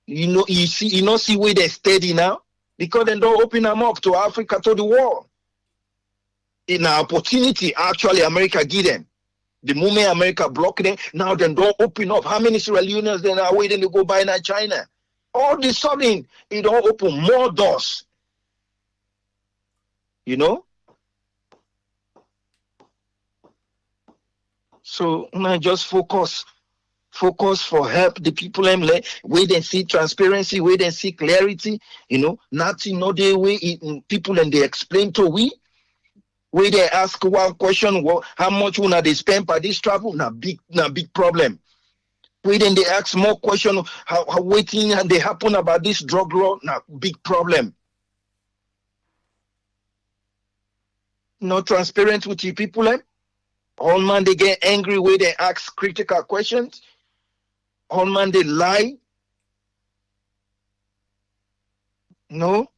You see where they steady now because they don't open them up to Africa, to the world. In an opportunity, actually, America give them. The moment America block them, now they don't open up. How many Sierra Leoneans then are waiting to go buy in China? All of a sudden, it don't open more doors. You know. So now just focus for help the people where they see transparency, where they see clarity, nothing no day way people and they explain to we where they ask one question, how much will they spend for this travel? Now big problem. Where then they ask more question, how waiting and they happen about this drug law, now big problem. Not transparent with the people all man they get angry where they ask critical questions. All man they lie. No,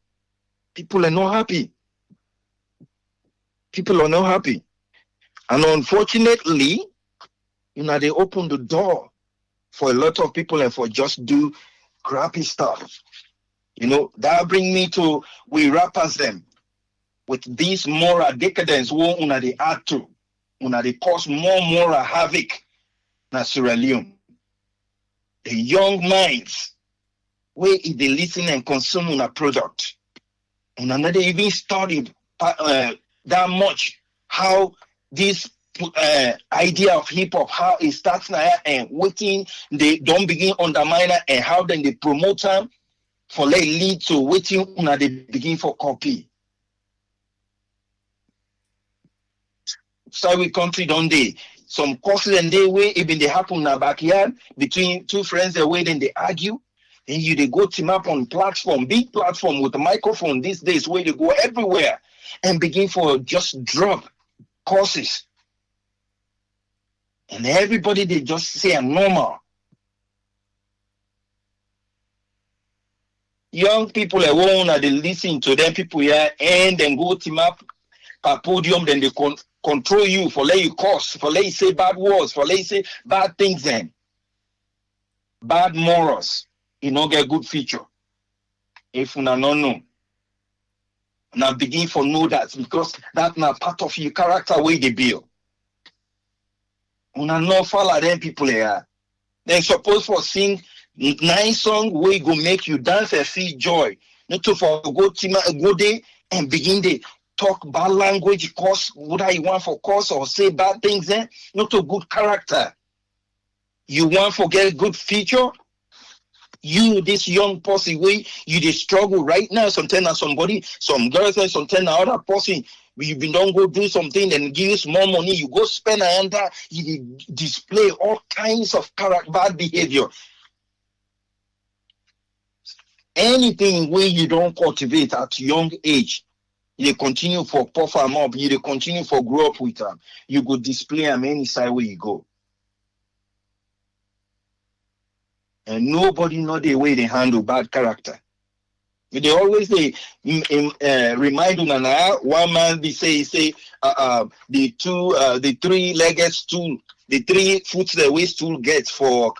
people are not happy. People are not happy. And unfortunately, they open the door for a lot of people and for just do crappy stuff. That bring me to we rappers them with this moral decadence where they add to. They cause more moral havoc na Sierra Leone. The young minds where they listen and consume on a product. Not even studied that much how this idea of hip hop, how it starts now and waiting they don't begin undermine and how then they promote them for let lead to waiting they begin for copy. So we country don't they? Some courses and they way even they happen in the backyard between two friends the way then they argue. Then they go team up on platform, big platform with a microphone these days where they go everywhere and begin for just drop courses. And everybody they just say I'm normal. Young people they listen to them people here and then go team up per podium, then they control you for let you curse, for let you say bad words, for let you say bad things then. Bad morals. Get good feature. If you don't know. Now begin for know that because that's not part of your character way they build. Una no follow them people here. Then suppose for sing nice song where go make you dance and feel joy. Not to for go there and begin the talk bad language, cause what I want for cause or say bad things then, not a good character. You want to get good feature? You, this young person, way you they struggle right now. Sometimes somebody, some girls and sometimes other person, You been don't go do something and give you small money, you go spend and enter, you display all kinds of bad behavior. Anything where you don't cultivate at young age, you continue for puff them up, you continue for grow up with them, you go display them any side where you go. And nobody know the way they handle bad character. They always remind you now. One man they say the three-legged stool, the 3 foot the way stool gets for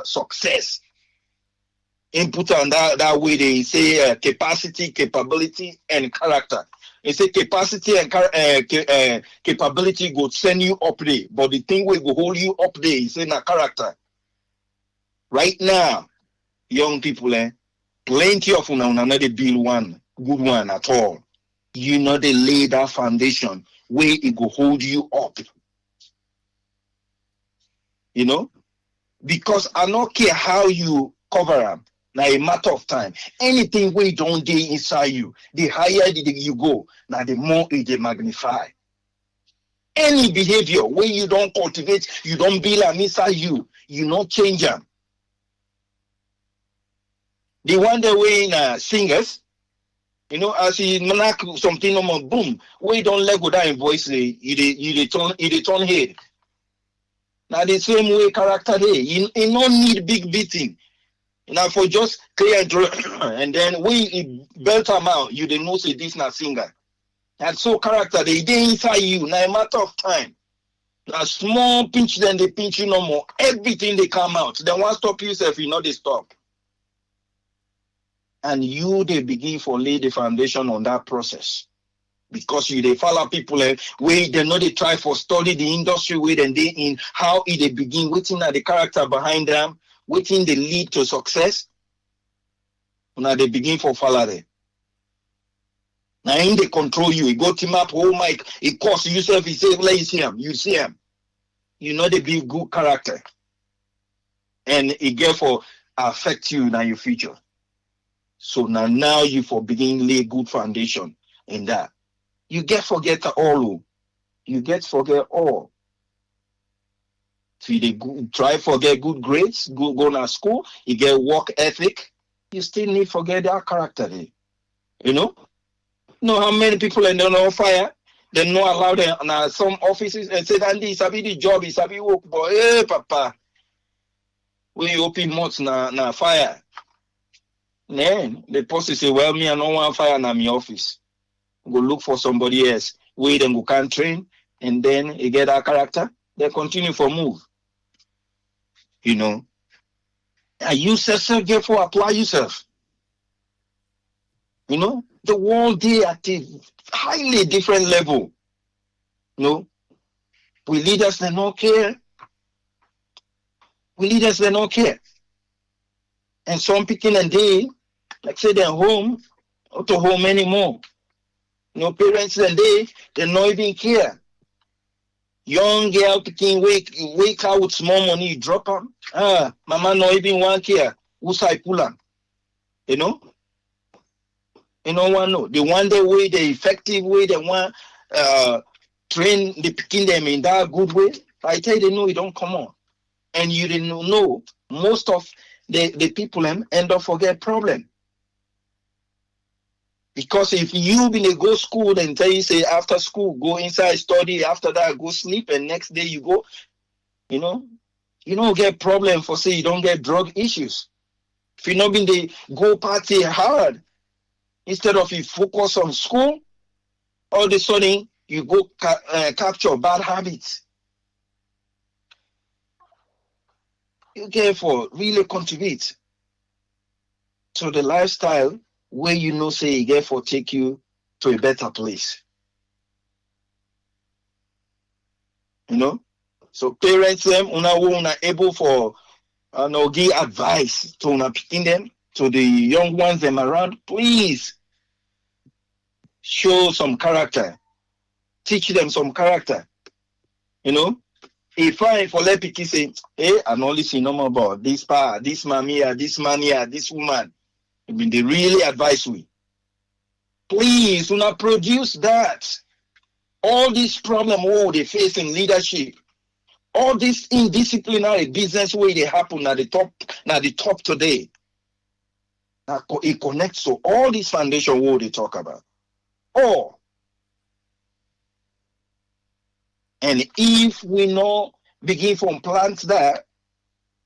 success. Input on that way they say capacity, capability, and character. They say capacity and capability go send you up there, but the thing will go hold you up there is in a character. Right now, young people, plenty of una not they build one good one at all. You know they lay that foundation where it go hold you up. You know, because I don't care how you cover them. Now a matter of time. Anything where you don't get inside you, the higher you go, now the more it magnify. Any behavior where you don't cultivate, you don't build them inside you, you not change them. The one that way in singers, you know, as he knock something on boom, we don't let go down in voice, you turn head. Now the same way character there, you don't need big beating. Now for just clear and then we belt them out, you didn't know say this not singer. And so character they inside you, now a matter of time. Now small pinch, then they pinch you no more. Everything they come out. Then one stop yourself, you know they stop. And you they begin for lay the foundation on that process. Because you they follow people where they know they try for study the industry where then they in how they begin waiting at the character behind them. Waiting they lead to success. Now they begin for follow there. Now in they control you. You go team up, oh Mike, it costs yourself, you say, let you see him. You see him. You know they build good character. And it therefore affect you in your future. So now you for begin lay good foundation in that. You get forget all. You get forget all. So you try forget good grades, go to school, you get work ethic, you still need forget that character there. You know how many people and they're on fire, they not allow them in some offices and say that this be the job, it's be work, but hey papa, when you open mouth na fire. Then the person say, well, me I don't want fire in my office. Go look for somebody else. Wait and go can train, and then you get that character, they continue for move. You know. And you yourself therefore apply yourself. You know, the world day at a highly different level. You know, we leaders they don't care. We leaders they don't care. And some people and they, like say they're home, not to home anymore. You know, parents and they don't even care. Young girl picking wake out with small money, you drop them. Mama no even one care. Who's I pull them? You know? You know one know. The one day way, the effective way, they want train the picking them in that good way. I tell you, they know it don't come on. And you didn't know most of the people end up forget problem. Because if you been a go school and tell you say after school go inside study, after that go sleep, and next day you go, you know, you don't get problem for say you don't get drug issues. If you not been the go party hard, instead of you focus on school, all of a sudden you go capture bad habits. You therefore really contribute to the lifestyle where you know say you therefore take you to a better place. You know? So parents them una able for give advice to una picking them, to the young ones them around, please show some character. Teach them some character. You know? If I for let people say, hey, I don't listen no more about this part, this man here, this man here, this woman. I mean, they really advise we. Please do not produce that. All these problems they face in leadership, all this indisciplinary business way they happen at the top today. It connects to all these foundation what they talk about. And if we not begin from plants that,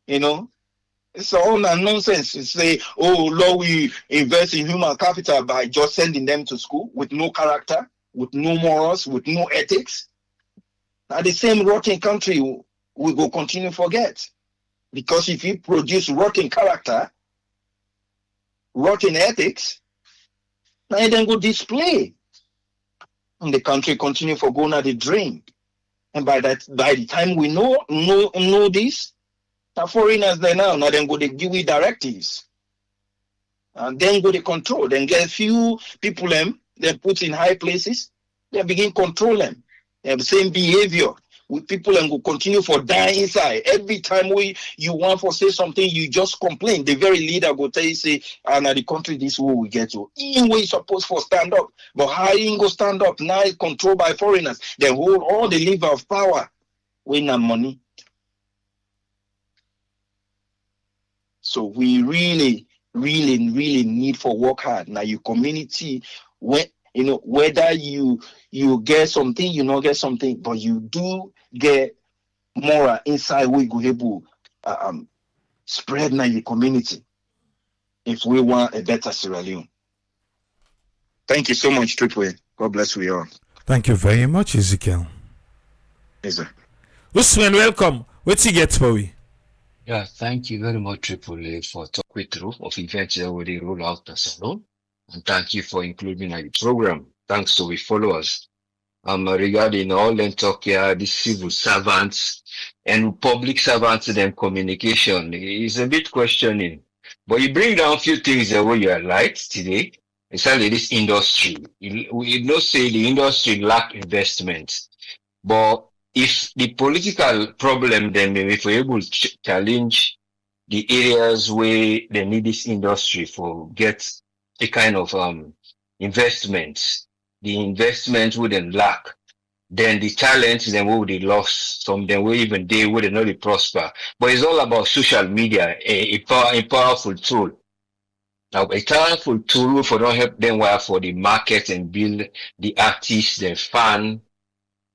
it's all nonsense to say, oh Lord, we invest in human capital by just sending them to school with no character, with no morals, with no ethics. Now the same rotten country we go continue to forget. Because if you produce rotten character, rotten ethics, now you then go display. And the country continue for going at the drain. And by the time we know this, the foreigners there now then go they give you directives. And then go they control. Then get a few people them put in high places, they begin control them. They have the same behavior with people and will continue for die inside. Every time you want to say something, you just complain. The very leader go tell you, say, now the country this way we get to. In way supposed for stand up. But how you go stand up now controlled by foreigners? They hold all the lever of power. Win and money. So we really, really, really need for work hard. Now your community, when whether you get something, you not get something, but you do get more inside we go able spread now your community if we want a better Sierra Leone. Thank you so much, Triple A. God bless you all. Thank you very much, Ezekiel. Yes, sir. Usman, welcome. What's he get for we? Yeah, thank you very much, Triple A, for talking through of events that already roll out as alone. And thank you for including our program. Thanks to the followers. Regarding all them talk here, the civil servants and public servants and them communication is a bit questioning. But you bring down a few things that were you light today. Especially this industry. We not say the industry lack investment. But if the political problem, then if we're able to challenge the areas where they need this industry for get a kind of investment, the investment wouldn't lack. Then the talent, then we would have lost. Some then we even they would not prosper. But it's all about social media, a powerful tool. Now, a powerful tool for don't help them work for the market and build the artists, the fans,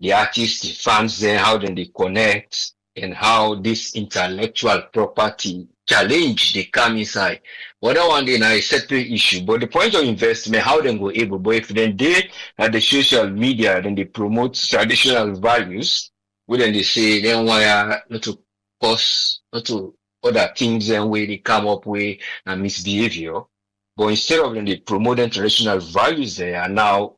the fans, then how then they connect and how this intellectual property challenge they come inside. But that one day now is a separate issue. But the point of investment, how they go able, but if then they at the social media, then they promote traditional values, well then they say then why not to cause not to other things and way they come up with and misbehavior. But instead of them they promoting traditional values there and now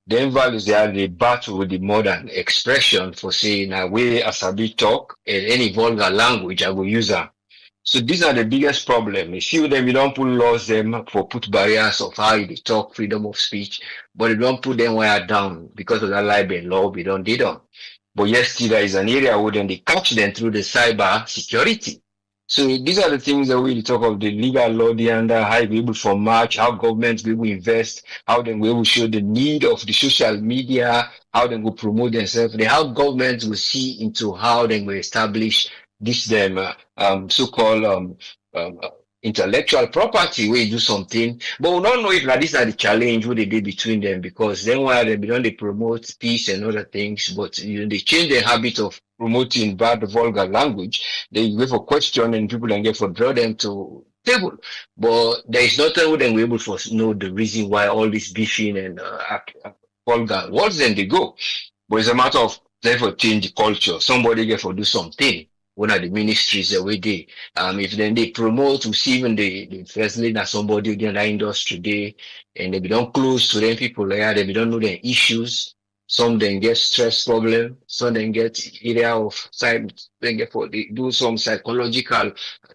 them values there they battle with the modern expression for saying a way as a bit talk and any vulgar language I will use them. So these are the biggest problem. You see them, you don't put laws them for put barriers of how they talk, freedom of speech, but you don't put them where down because of that libel law, we don't did on. But yes, still there is an area where then they catch them through the cyber security. So these are the things that we talk of the legal law, the under how we able for March, how governments will invest, how then we will show the need of the social media, how then will promote themselves, and how governments will see into how they will establish this them so-called intellectual property where you do something, but we don't know if like these are the challenge what they did between them because then while they promote peace and other things, but they change their habit of promoting bad vulgar language, they go for question and people then get for draw them to table. But there is nothing with them we're able to know the reason why all this beefing and vulgar words then they go. But it's a matter of therefore change the culture. Somebody get for do something. One of the ministries that we did. If then they promote to see even the first leader somebody in the industry day and they be don't close to them people there, they don't know their issues. Some then get stress problem, some then get area of side then get for they do some psychological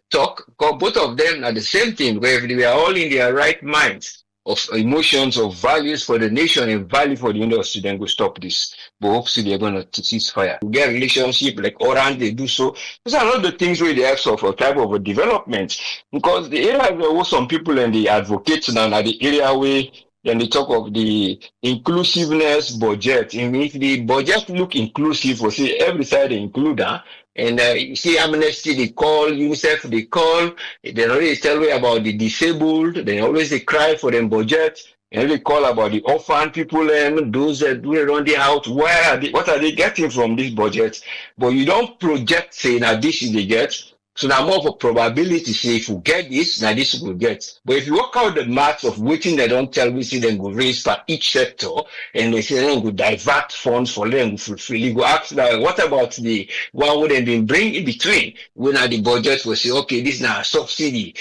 talk. Because both of them are the same thing, where if they are all in their right minds of emotions, of values for the nation and value for the industry, then go stop this. But hopefully they're going to cease fire. We get relationship like Orange, they do so. These are not the things where they have for a type of a development. Because the area where some people and they advocate now are the area where Then they talk of the inclusiveness budget. And if the budget look inclusive, for say every side they include that. And you see Amnesty they call, UNICEF they call, they always tell me about the disabled, they always they cry for them budget. And they call about the orphan people and those that do around the house. What are they getting from this budget? But you don't project say now this is they get. So now more of a probability say if you get this, now this will get. But if you work out the maths of waiting they don't tell we see them go raise for each sector and they say then go divert funds for them to fulfill. You go ask now what about the one would have been bring in between when the budget will say okay this now subsidy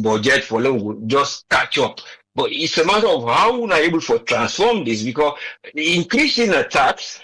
budget for them will just catch up. But it's a matter of how we are able to transform this because increasing the tax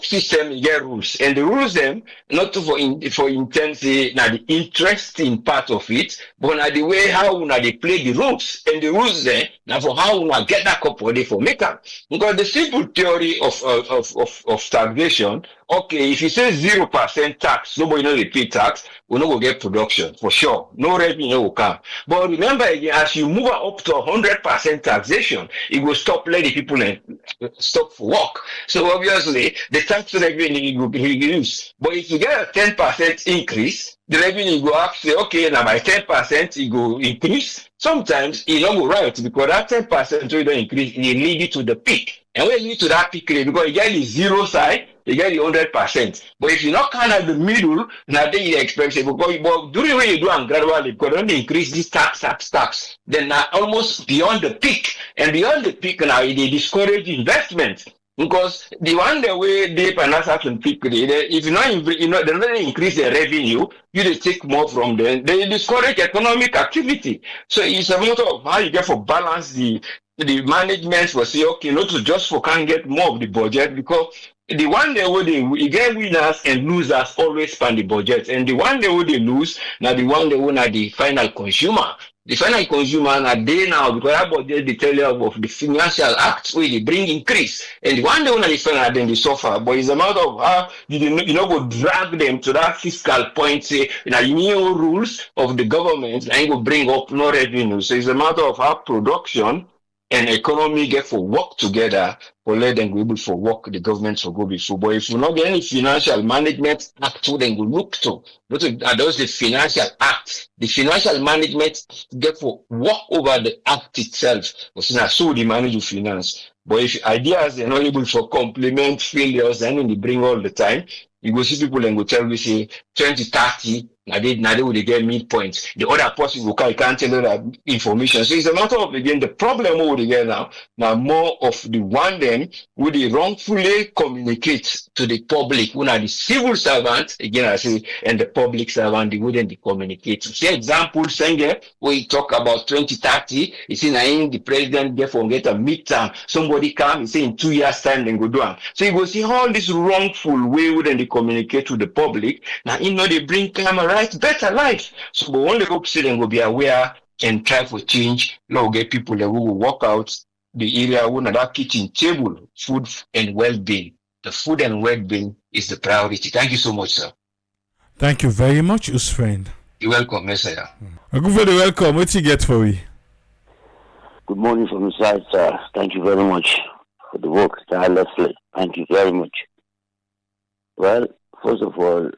system get rules, and the rules them not for intensity now the interesting part of it, but now the way how we they play the rules, and the rules there now for how we get that couple for make up. Because the simple theory of taxation, okay, if you say 0% tax, nobody know they pay tax, we no go get production for sure. No revenue will come. But remember again, as you move up to 100% taxation, it will stop letting people stop for work. So obviously, the tax revenue will be reduced. But if you get a 10% increase, the revenue go up, say, okay, now by 10% it go increase. Sometimes it don't go right because that 10% will don't increase, it lead you to the peak. And when you lead to that peak, because you get the zero side, you get the 100%. But if you're not kind of the middle, now then you expect it. But during when you do and gradually, because when they increase this tax, then now almost beyond the peak. And beyond the peak now, they discourage investment. Because the one the way they finance and peak, if they're not increase their revenue, they take more from them. They discourage economic activity. So it's a matter of how you get for balance the management will say, okay, not to just for can't get more of the budget because the one day where they get winners and losers always span the budget, and the one day where they lose, now the one day when are the final consumer. The final consumer now they now because that budget they tell you of the financial acts where they bring increase, and the one day when they final then they suffer. But it's a matter of how you know go drag them to that fiscal point, say new rules of the government and go bring up no revenue. So it's a matter of how production and economy get for work together for let them go able for work the government will go before. But if you not get any financial management act to then go look to those the financial act. The financial management get for work over the act itself. Because now so they manage the finance. But if ideas they're not able to complement failures and they bring all the time, you go see people and go tell me say 2030 now they will get midpoint. The other person will can't tell that information. So it's a matter of again the problem over again now more of the one then would they wrongfully communicate to the public when are the civil servant again I say and the public servant they wouldn't communicate. Say example saying where you talk about 2030, you see now the president therefore get a midterm, somebody come and say in 2 years time then go down. So you go see all this wrongful way wouldn't they communicate to the public. Now they bring camera better life. So we only hope students will be aware and try to change. Now get people that will work out the area when that kitchen table, food and well-being. The food and well-being is the priority. Thank you so much, sir. Thank you very much, us friend. You're welcome, Messiah. Good for the welcome. What you get for me? Good morning from the side, sir. Thank you very much for the work tirelessly. Thank you very much. Well, first of all,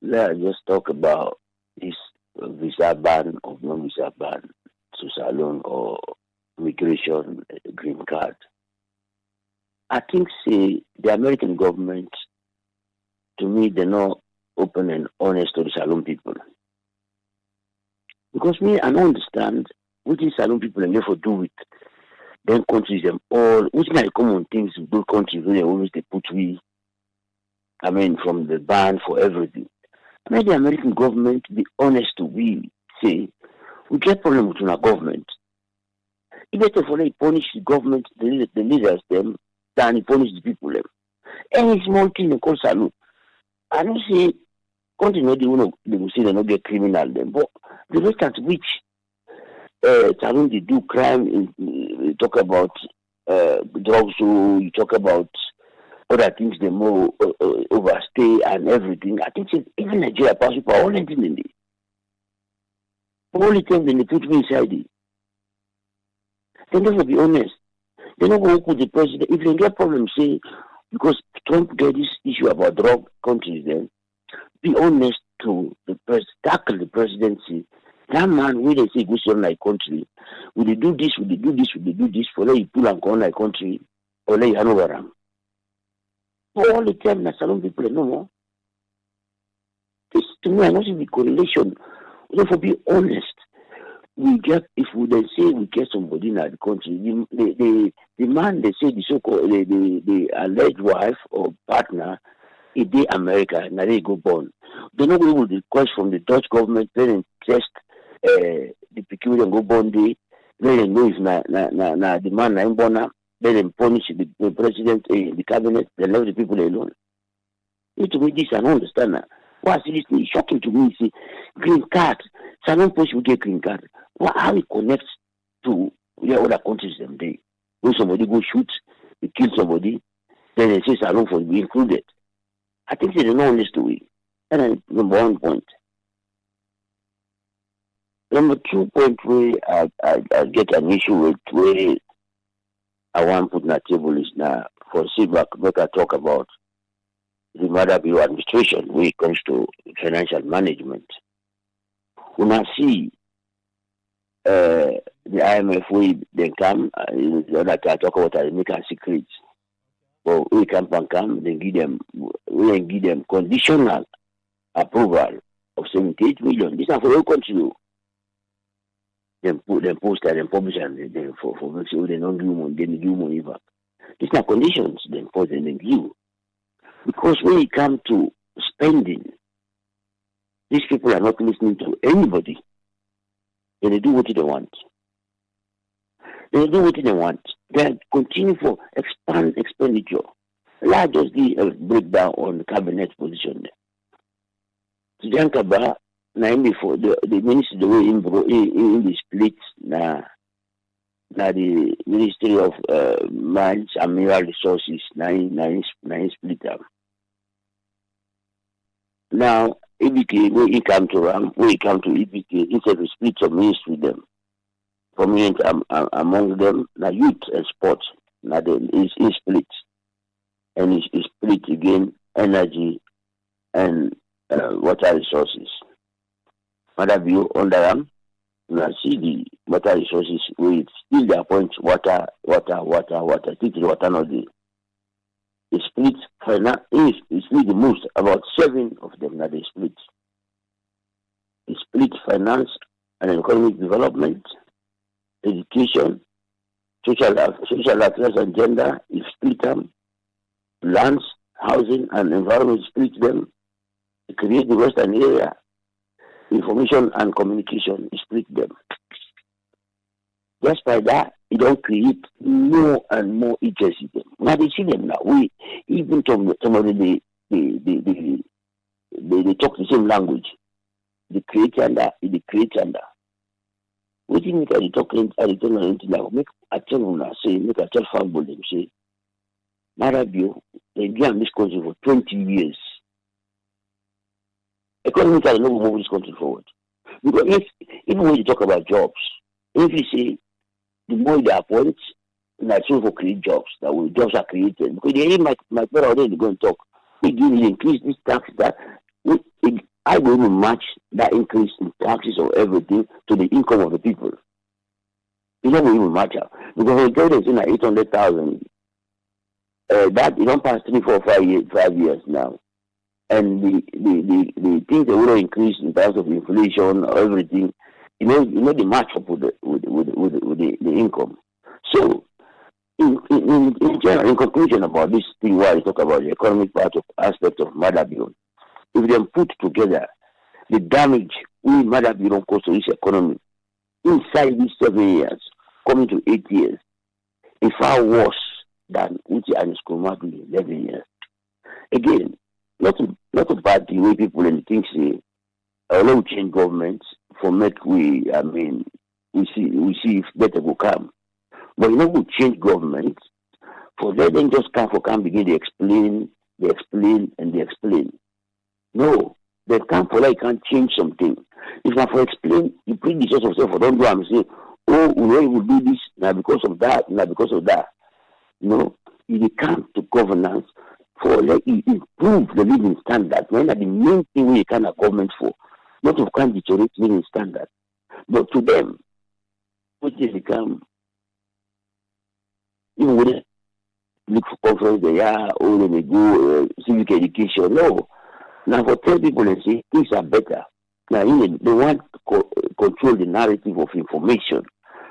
let's just talk about this visa ban or non-visa ban to Salon or immigration green card. I think, the American government, to me, they're not open and honest to the Salon people. Because me, I don't understand what these Salon people and therefore do with them countries, them all, which are the common things in those countries where they always they put from the ban for everything. Let the American government be honest to we say we get problem with our government. It better for them punish the government, the leaders them, than punish the people them. Any small thing they call Salon. I don't say continue they will say they don't get criminal them, but the rest at which Salon they do crime, you talk about drugs, so you talk about other things they more overstay and everything. I think even Nigeria passes for all anything in it. Only thing they put me inside it. Then they will be honest. They're not going to put the president. If they get problems, say, because Trump get this issue about drug countries, then be honest to the tackle the presidency. That man, when they say go to like country, will they do this, will they do this, will they do this, for let you pull and go on like country, or let you hand over them. For all the time, that salon people no more. This to me, I not see the correlation. Therefore, be honest. We get, if we then say we get somebody in the country, the man they say the so-called the alleged wife or partner, if they America, now they go born. They're not able to request from the Dutch government, then test the peculiar and go born day, then they know if na the man na born, then they punish the president, the cabinet, they leave the people alone. Need to make this and understand that. Why see this thing? Shocking to me. See, green card. Some people get green card. Well, how it connects to other countries them day? When somebody go shoot, they kill somebody, then they say Salon for be included. I think they don't know this way. And then number 1 point. Number 2 point where I get an issue with where I want to put on the table is now for Sibak, make I talk about the Mother Bureau administration when it comes to financial management. When I see the IMF way they come, the other I talk about I make a secret. But we come, then give them conditional approval of 78 million. This is for all country. Then post that and publish and then for make sure they don't give money, then give money back. These are conditions then post and then give. Because when it comes to spending, these people are not listening to anybody. They do what they want. They do what they want. They continue for expand expenditure. Let's just give a breakdown on the cabinet position. Jankaba, before the ministry the way in the split na the Ministry of Mines and Mineral Resources nine split up. Now EBK when he come to Ram, when he come to EBK, instead of split some ministry them. Prominent among them, na youth and sports, na is split. And is split again energy and water resources. Mother view under them, now see the water resources with still the point water, still the water not the split finance is split the most, about 7 of them that they split. They split finance and economic development, education, social affairs and gender is split them, lands, housing and environment split them, to create the western area, information and communication split them. Just by that, it don't create more and more interest in them. Now they see them now. We even some of them they talk the same language. The create under. We think they talk and they tell anything like make I tell them say make I tell family them say Marabio they give this country for 20 years. Economically, no move this country forward. Because even when you talk about jobs, if you say the more they appoint, that's for create jobs, jobs are created. Because they my brother already go and talk. We give increase this tax that I will even match that increase in taxes or everything to the income of the people. It don't even matter. Because when the is in 800,000, that you don't pass 3, 4, 5 years now. And the things that will increase in terms of inflation or everything, you know the match up with the income. So in general, in conclusion about this thing, why I talk about the economic aspect of Mother Bureau, if they put together the damage we Mother Bureau cause to this economy inside these 7 years, coming to 8 years, is far worse than Uti and Skumadu 11 years. Again, not about the way people and things say, although we change government for make we see if better will come. But you know we change government for them then just come begin to explain. No, they come for like can't change something. If I for explain, you bring the source of self for don't do and say, oh, we will do this now because of that, now because of that. No, you come to governance for let you improve the living standard. When are the main thing we can have government for? Not to can deteriorate living standard. But to them, what they become, even when they look for conference, they are, or they may go civic education. No. Now, for tell people and say things are better. Now, they want to control the narrative of information,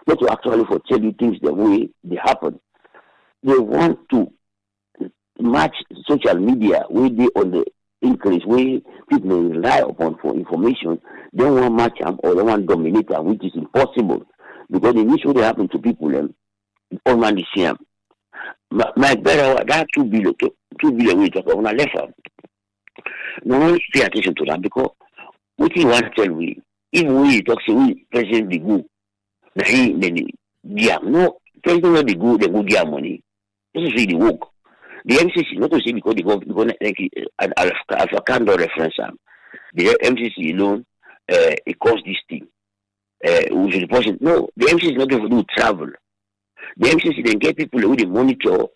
not to actually for tell you things the way they happen. They want to match social media where they on the increase, where people may rely upon for information. They don't want match them or they want dominate them, which is impossible. Because the issue that happen to people, all man is same. My better, that 2 billion we talk about, left them. No one pay attention to that because what you want to tell we, even we talk, say we president the good, no, president of the good, they go get money. This is really work. The MCC, not to say because they go like a kind of reference, the MCC alone, it costs this thing. Which is the person. No, the MCC is not going to do travel. The MCC then get people who they monitor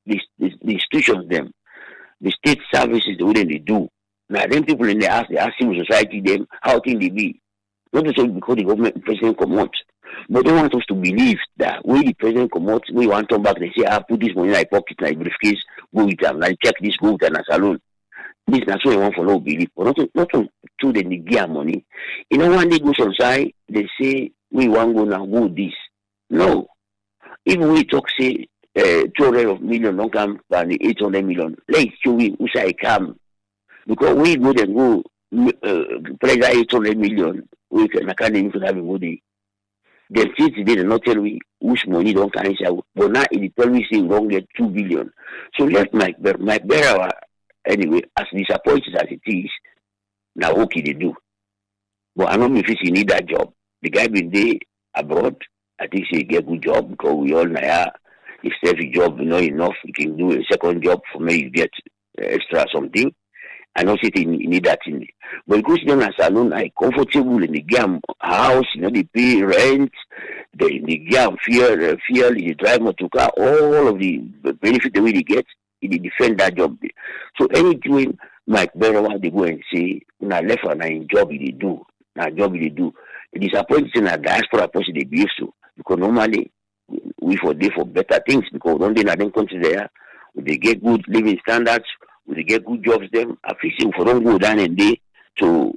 the institutions, them, the state services, the way they do. Now, then people in the ask civil society, them, how can they be? Not to say because the government president come out. But they want us to believe that when the president come out, we want to come back, they say, I put this money in my pocket, in my briefcase, go with them, like check this, go with them, salon. This is not so they want for no belief. But not to the give money. You know, when they go outside, they say, we want to go now, go this. No. Even we talk, say, 200 million, don't come, and 800 million. Let's show we, who say come. Because we go and go, pressure 800 million, we can, I can't even have a body. The states they not tell me which money don't carry out, but now it tell me say we don't get 2 billion. So let my bearer anyway, as disappointed as it is, now okay they do. But I don't know if he need that job. The guy been there abroad, I think he get good job because we all know if every job not enough, you can do a second job for me, you get extra something. I don't say they need that in it. But because them as alone are comfortable in the game house, they pay rent, the game fuel, they drive motor car, all of the benefit the way they get, they defend that job. So anything Mike Berrowa they go and say, na left and na job they do, na job they do. It disappoints in a diaspora person they behave so. Because normally we for day for better things because don't they not them country there, they get good living standards. They get good jobs them. I feel for don't go down and day to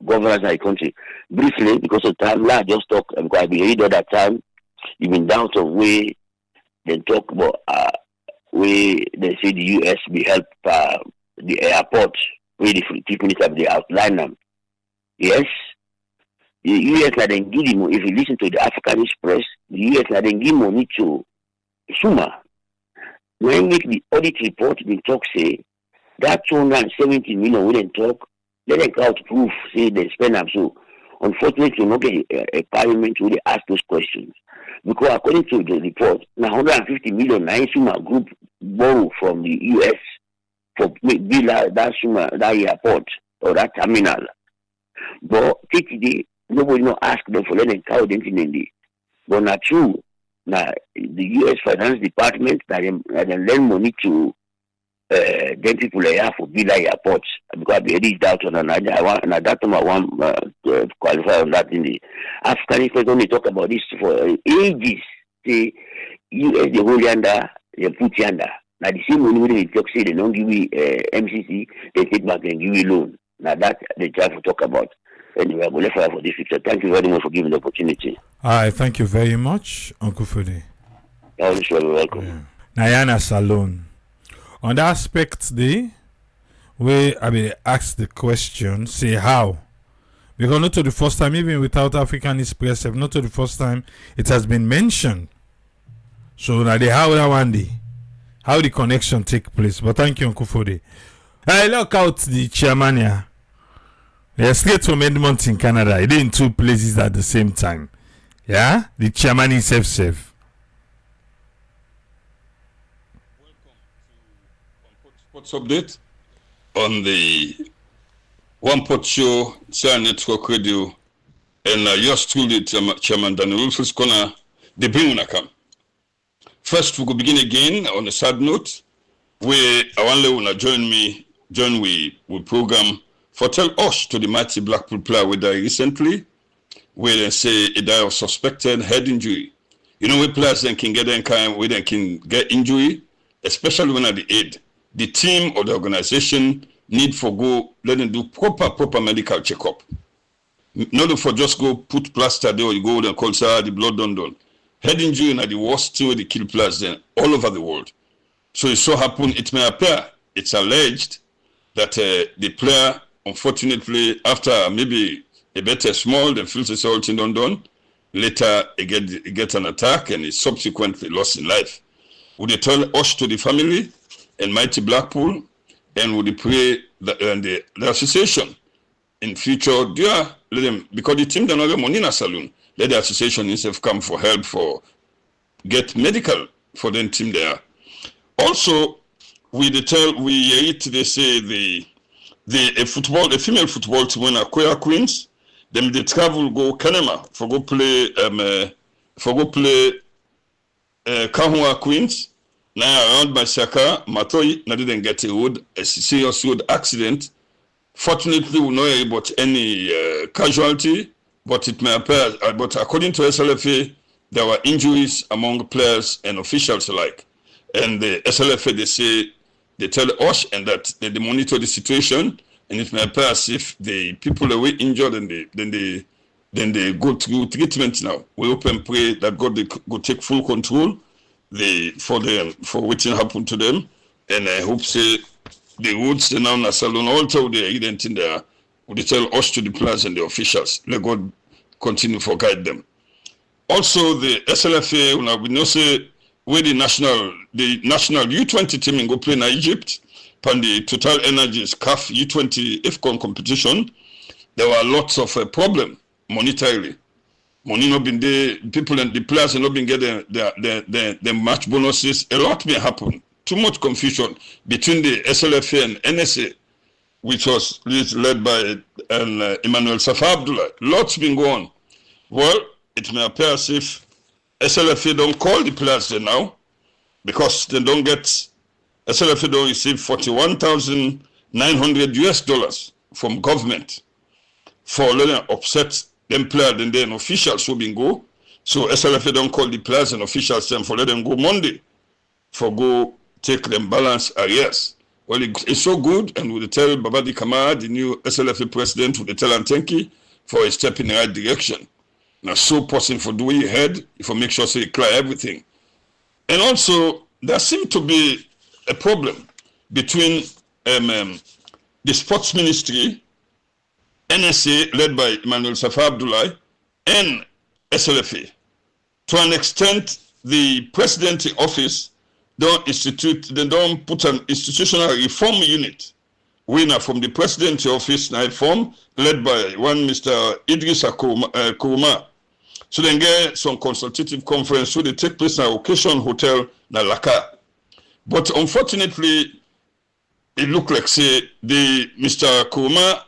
governors of the country. Briefly, because of time, I just talk because I've been reading all that time. Even down to where they talk about where they say the US will help the airport where the chief minister they outline them. Yes. The US now then give them, if you listen to the Africanist press, the US now then give money to Suma. When make the audit report been talk say that 270 million we didn't talk, let them out proof say they spend them. So unfortunately not get a parliament where they ask those questions. Because according to the report, now 150 million Suma group borrow from the US for build that Suma that airport or that terminal. But today nobody not ask them for letting count them in the but not true. Now, the U.S. Finance Department that they lend money to them people here for build airports because they reached out on another one, and at that time I want to qualify on that in the Afghanistan. Only talk about this for ages. The U.S. they hold under, they put under. Now the same money when they talk say they don't give you MCC, they take back and give you loan. Now that they try to talk about. Anyway, I will left for this picture. Thank you very much for giving the opportunity. Hi, thank you very much, Uncle Fede. You're very welcome. Yeah. Nayana Salon. On the aspect day, where I mean ask the question, say how. Because not to the first time, even without African Express, not to the first time it has been mentioned. So now they how that one day, how the connection take place. But thank you, Uncle Fede. I look out the chairman here. They're straight from Edmonton, Canada. They're in two places at the same time. Yeah? The chairman is safe. Welcome to Sports Update on the One Pot Show, Channel Network Radio, and yours truly, Chairman Daniel Rufus Corner, the bring when I come. First, we will begin again on a sad note, where I want to join we program for tell us to the mighty Blackpool player we died recently, where they say he died of suspected head injury. You know, we players then can get where they can get injury, especially when at the aid. The team or the organization need for go let them do proper medical checkup. Not for just go put plaster there or you go and call the blood done. Head injury is the worst thing with the kill players then all over the world. So it so happen it may appear it's alleged that the player, unfortunately, after maybe a better small, then feels it's all done. Later, he get an attack and is subsequently lost in life. Would they tell us to the family and mighty Blackpool, and would they pray that the association in future, let them, because the team don't have money in a saloon, let the association itself come for help for get medical for the team there. Also, they say the female football team when Aquia Queens, them they travel go Kanema for go play Kahua Queens. Now around Masaka, Matoi, now didn't get a serious road accident. Fortunately, we know about any casualty, but it may appear, but according to SLFA, there were injuries among players and officials alike. And the SLFA, they tell us and that they monitor the situation, and it may appear as if the people are injured and then they go through treatment now. We hope and pray that God will take full control for what happened to them, and I hope say the roads now in salon also the evident in there would tell us to the players and the officials. Let God continue to guide them. Also the SLFA we know say where the national U20 team in go play in Egypt on the Total Energies CAF U20 IFCON competition, there were lots of problem monetarily. Money not been there, people and the players have not been getting their match bonuses. A lot may happen. Too much confusion between the SLFA and NSA, which was led by Emmanuel Safa Abdullah. Lots been going on. Well, it may appear as if SLFA don't call the players there now, because they don't get, SLFA don't receive $41,900 US from government for letting upset them players and then officials who been go. So SLFA don't call the players and officials them for let them go Monday for go take them balance arrears. Well, it's so good, and we tell Babadi Kamara, the new SLFA president, we tell Antenki for a step in the right direction. Now, so person for doing ahead, if I make sure so you clear everything. And also, there seems to be a problem between the sports ministry, NSA, led by Emmanuel Safa Abdullah, and SLFA. To an extent, the presidency office they don't put an institutional reform unit. Winner from the presidency office, now form led by one Mr. Idris Kuruma. So then get some consultative conference, so they take place in an occasion hotel na Laka. But unfortunately, it look like say the Mr. Kuruma,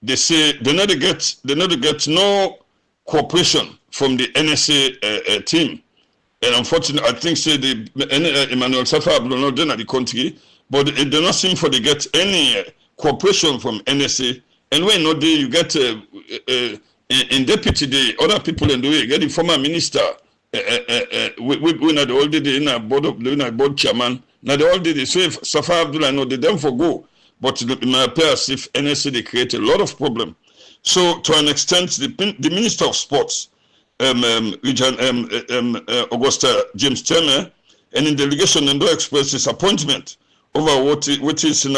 they say they not get no cooperation from the NSA team. And unfortunately, I think say the Emmanuel Safa Abdullah not done at the country, but it does not seem for they get any cooperation from NSA. And when not there, you get in deputy the other people in the way, get the former minister. We not all did in a board chairman. Now they all did it. So if Safa Abdullah know they them for go, but it may appear as if NSA they create a lot of problem. So to an extent, the Minister of Sports, Augusta James Turner, and in delegation and expressed disappointment over what is in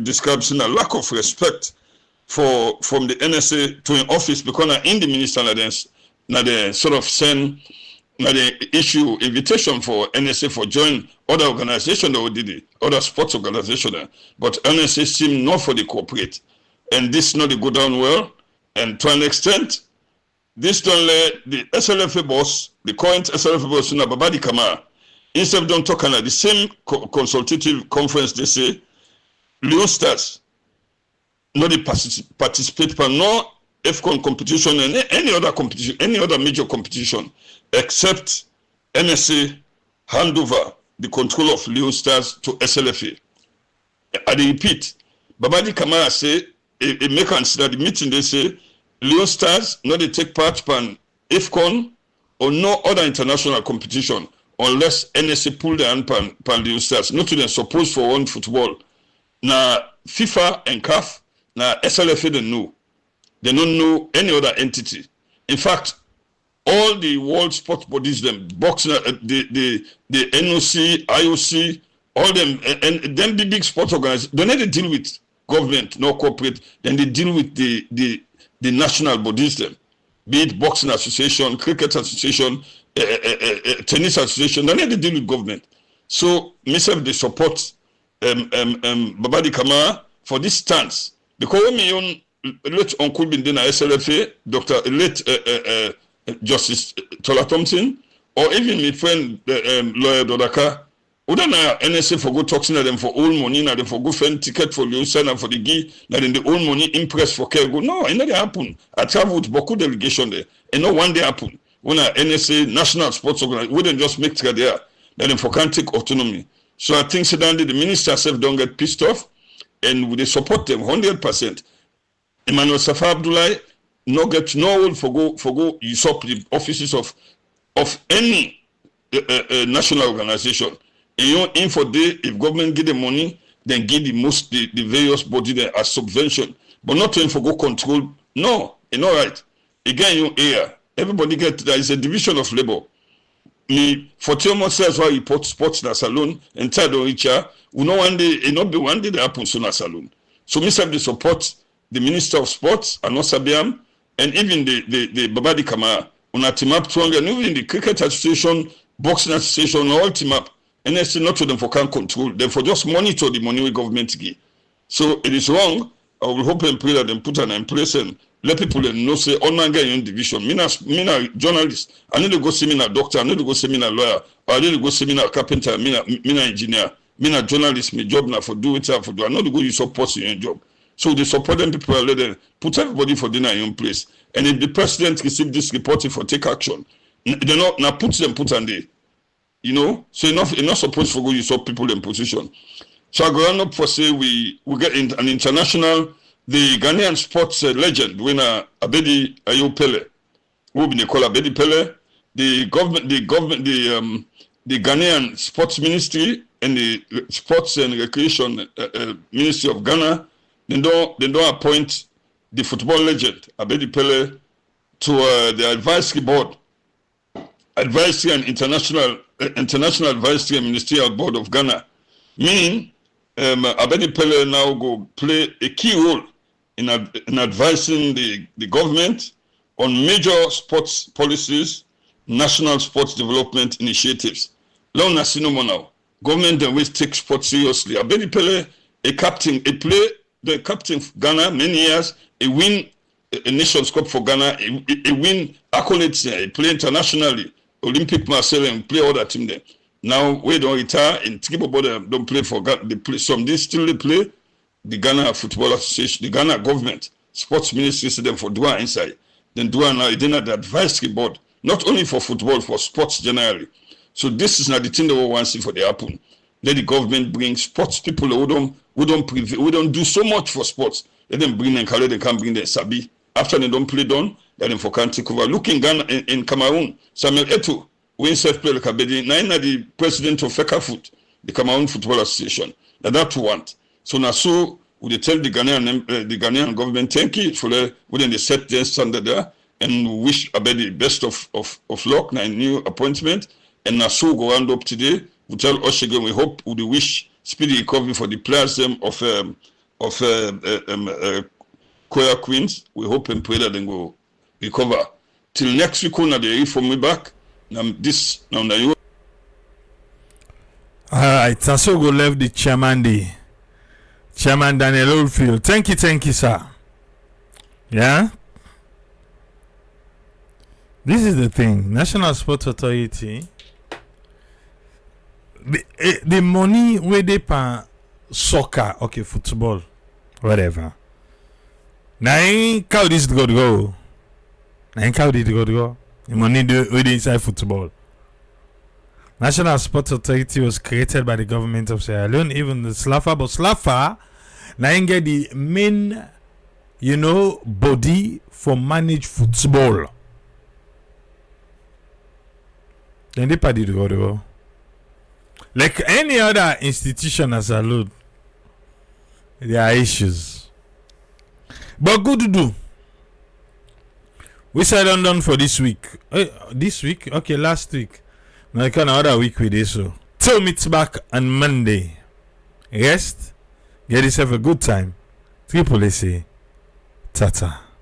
describes in a lack of respect from the NSA to an office, because in the minister now they sort of send the issue invitation for NSA for join other organization that did it, other sports organization, but NSA seem not for the corporate, and this not go down well, and to an extent. This don't let the SLFA boss, the current SLFA boss, Babadi Kamara, instead of don't talk at the same consultative conference, they say, Leone Stars, not the participate, but no AFCON competition and any other competition, any other major competition, except NSA hand over the control of Leone Stars to SLFA. I repeat, Babadi Kamara say, a make consider the meeting, they say, Leone Stars not they take part in AFCON or no other international competition unless NSA pull the hand pan Leone Stars. Not to them supposed for one football. Now FIFA and CAF, now SLFA they know. They don't know any other entity. In fact, all the world sports bodies, them boxing, the NOC, IOC, all them, and then the big sports organizations, they need to deal with government, no corporate. Then they deal with the national bodies, them, be it boxing association, cricket association, tennis association. They need to deal with government. So, myself, they support Babadi Kamara for this stance because when me own late uncle been in SLFA, Dr. late Justice Tola Thompson, or even my friend lawyer Dodaka, who don't know NSA for go talking to them for all money, now them for go find ticket for you and for the gee, now then the all money impress for care go. No, it never happen. I travel with Boku delegation there, and no one day happen. When a NSA national sports organization wouldn't just make it there, then for can't take autonomy. So I think suddenly the minister self don't get pissed off, and they support them 100%. Emmanuel Safa Abdullahi no get no for go usurp the offices of any national organization. And you know, in for day if government give the money, then give the various body there as subvention, but not to for go control. No, you know right. Again, you here everybody get there is a division of labor. Me for 2 months that's why you put sports in a salon and tell the richer. We know one day it not be one day that happens in a salon. So me say the support the Minister of Sports, Anos Abiam, and even the Babadi Kamara, on a team up strong, and even the Cricket Association, Boxing Association, all team up. And they say not to them for can't control, them for just monitor the money we government give. So it is wrong. I will hope and pray that them put an in place and let people know say, oh, man, get in division. Me na journalist. I need to go see me na doctor. I need to go see me na lawyer. Or I need to go see me na carpenter. Me na engineer. Me na journalist. Me job na for do it. For do. I know to go you support in your job. So they support them people let them put everybody for dinner in place. And if the president receive this report for take action, they not now put on there. You know, so you're not supposed to go you saw people in position. So I go up for say we get in an international the Ghanaian sports legend winner Abedi Ayo Pele, who be called Abedi Pele, the Ghanaian sports ministry and the sports and recreation ministry of Ghana. They don't appoint the football legend Abedi Pele to the advisory board, advisory and international advisory and ministerial board of Ghana. Meaning, Abedi Pele now go play a key role in advising the government on major sports policies, national sports development initiatives. Leone Nasinoma now, government always take sports seriously. Abedi Pele, the captain of Ghana many years, he win a Nations Cup for Ghana, he win accolades, he play internationally, Olympic Marseille and play all that team there. Now we don't retire and Tribo don't play for Ghana. They play some days still they play the Ghana Football Association, the Ghana government, sports ministry see them for Dua inside. Then Dua now they not the advisory board, not only for football, for sports generally. So this is not the thing that we want to see for the happen. Let the government bring sports people who don't do so much for sports. Let them bring them, they can bring them Sabi. After they don't play done, let them for can take over. Look in Ghana, in Cameroon, Samuel Eto'o, when self play like Abedi, now the president of FECAFOOT, the Cameroon Football Association. That want. So now so we tell the Ghanaian government thank you for when they set their standard there and wish Abedi best of luck na new appointment. And now so go round up today. We tell us again we hope we wish speedy recovery for the players of Koya Queens. We hope and pray that they go recover. Till next week when they hear from me back. Now you. Alright, so go left the Chairman Daniel Oldfield. Thank you, sir. Yeah? This is the thing. National Sports Authority, the money where they pay soccer, okay, football, whatever. Now ain't how this go. Now ain't how this go. The money with inside football. National Sports Authority was created by the government of Sierra Leone, even the SLAFA, but SLAFA now ain't get the main, body for manage football. Then they party to go. Like any other institution as a load, there are issues. But good to do. We said done for this week. This week? Okay, last week. Now another week with this. So till meets back on Monday. Rest. Get yourself a good time. Triple A say, Tata.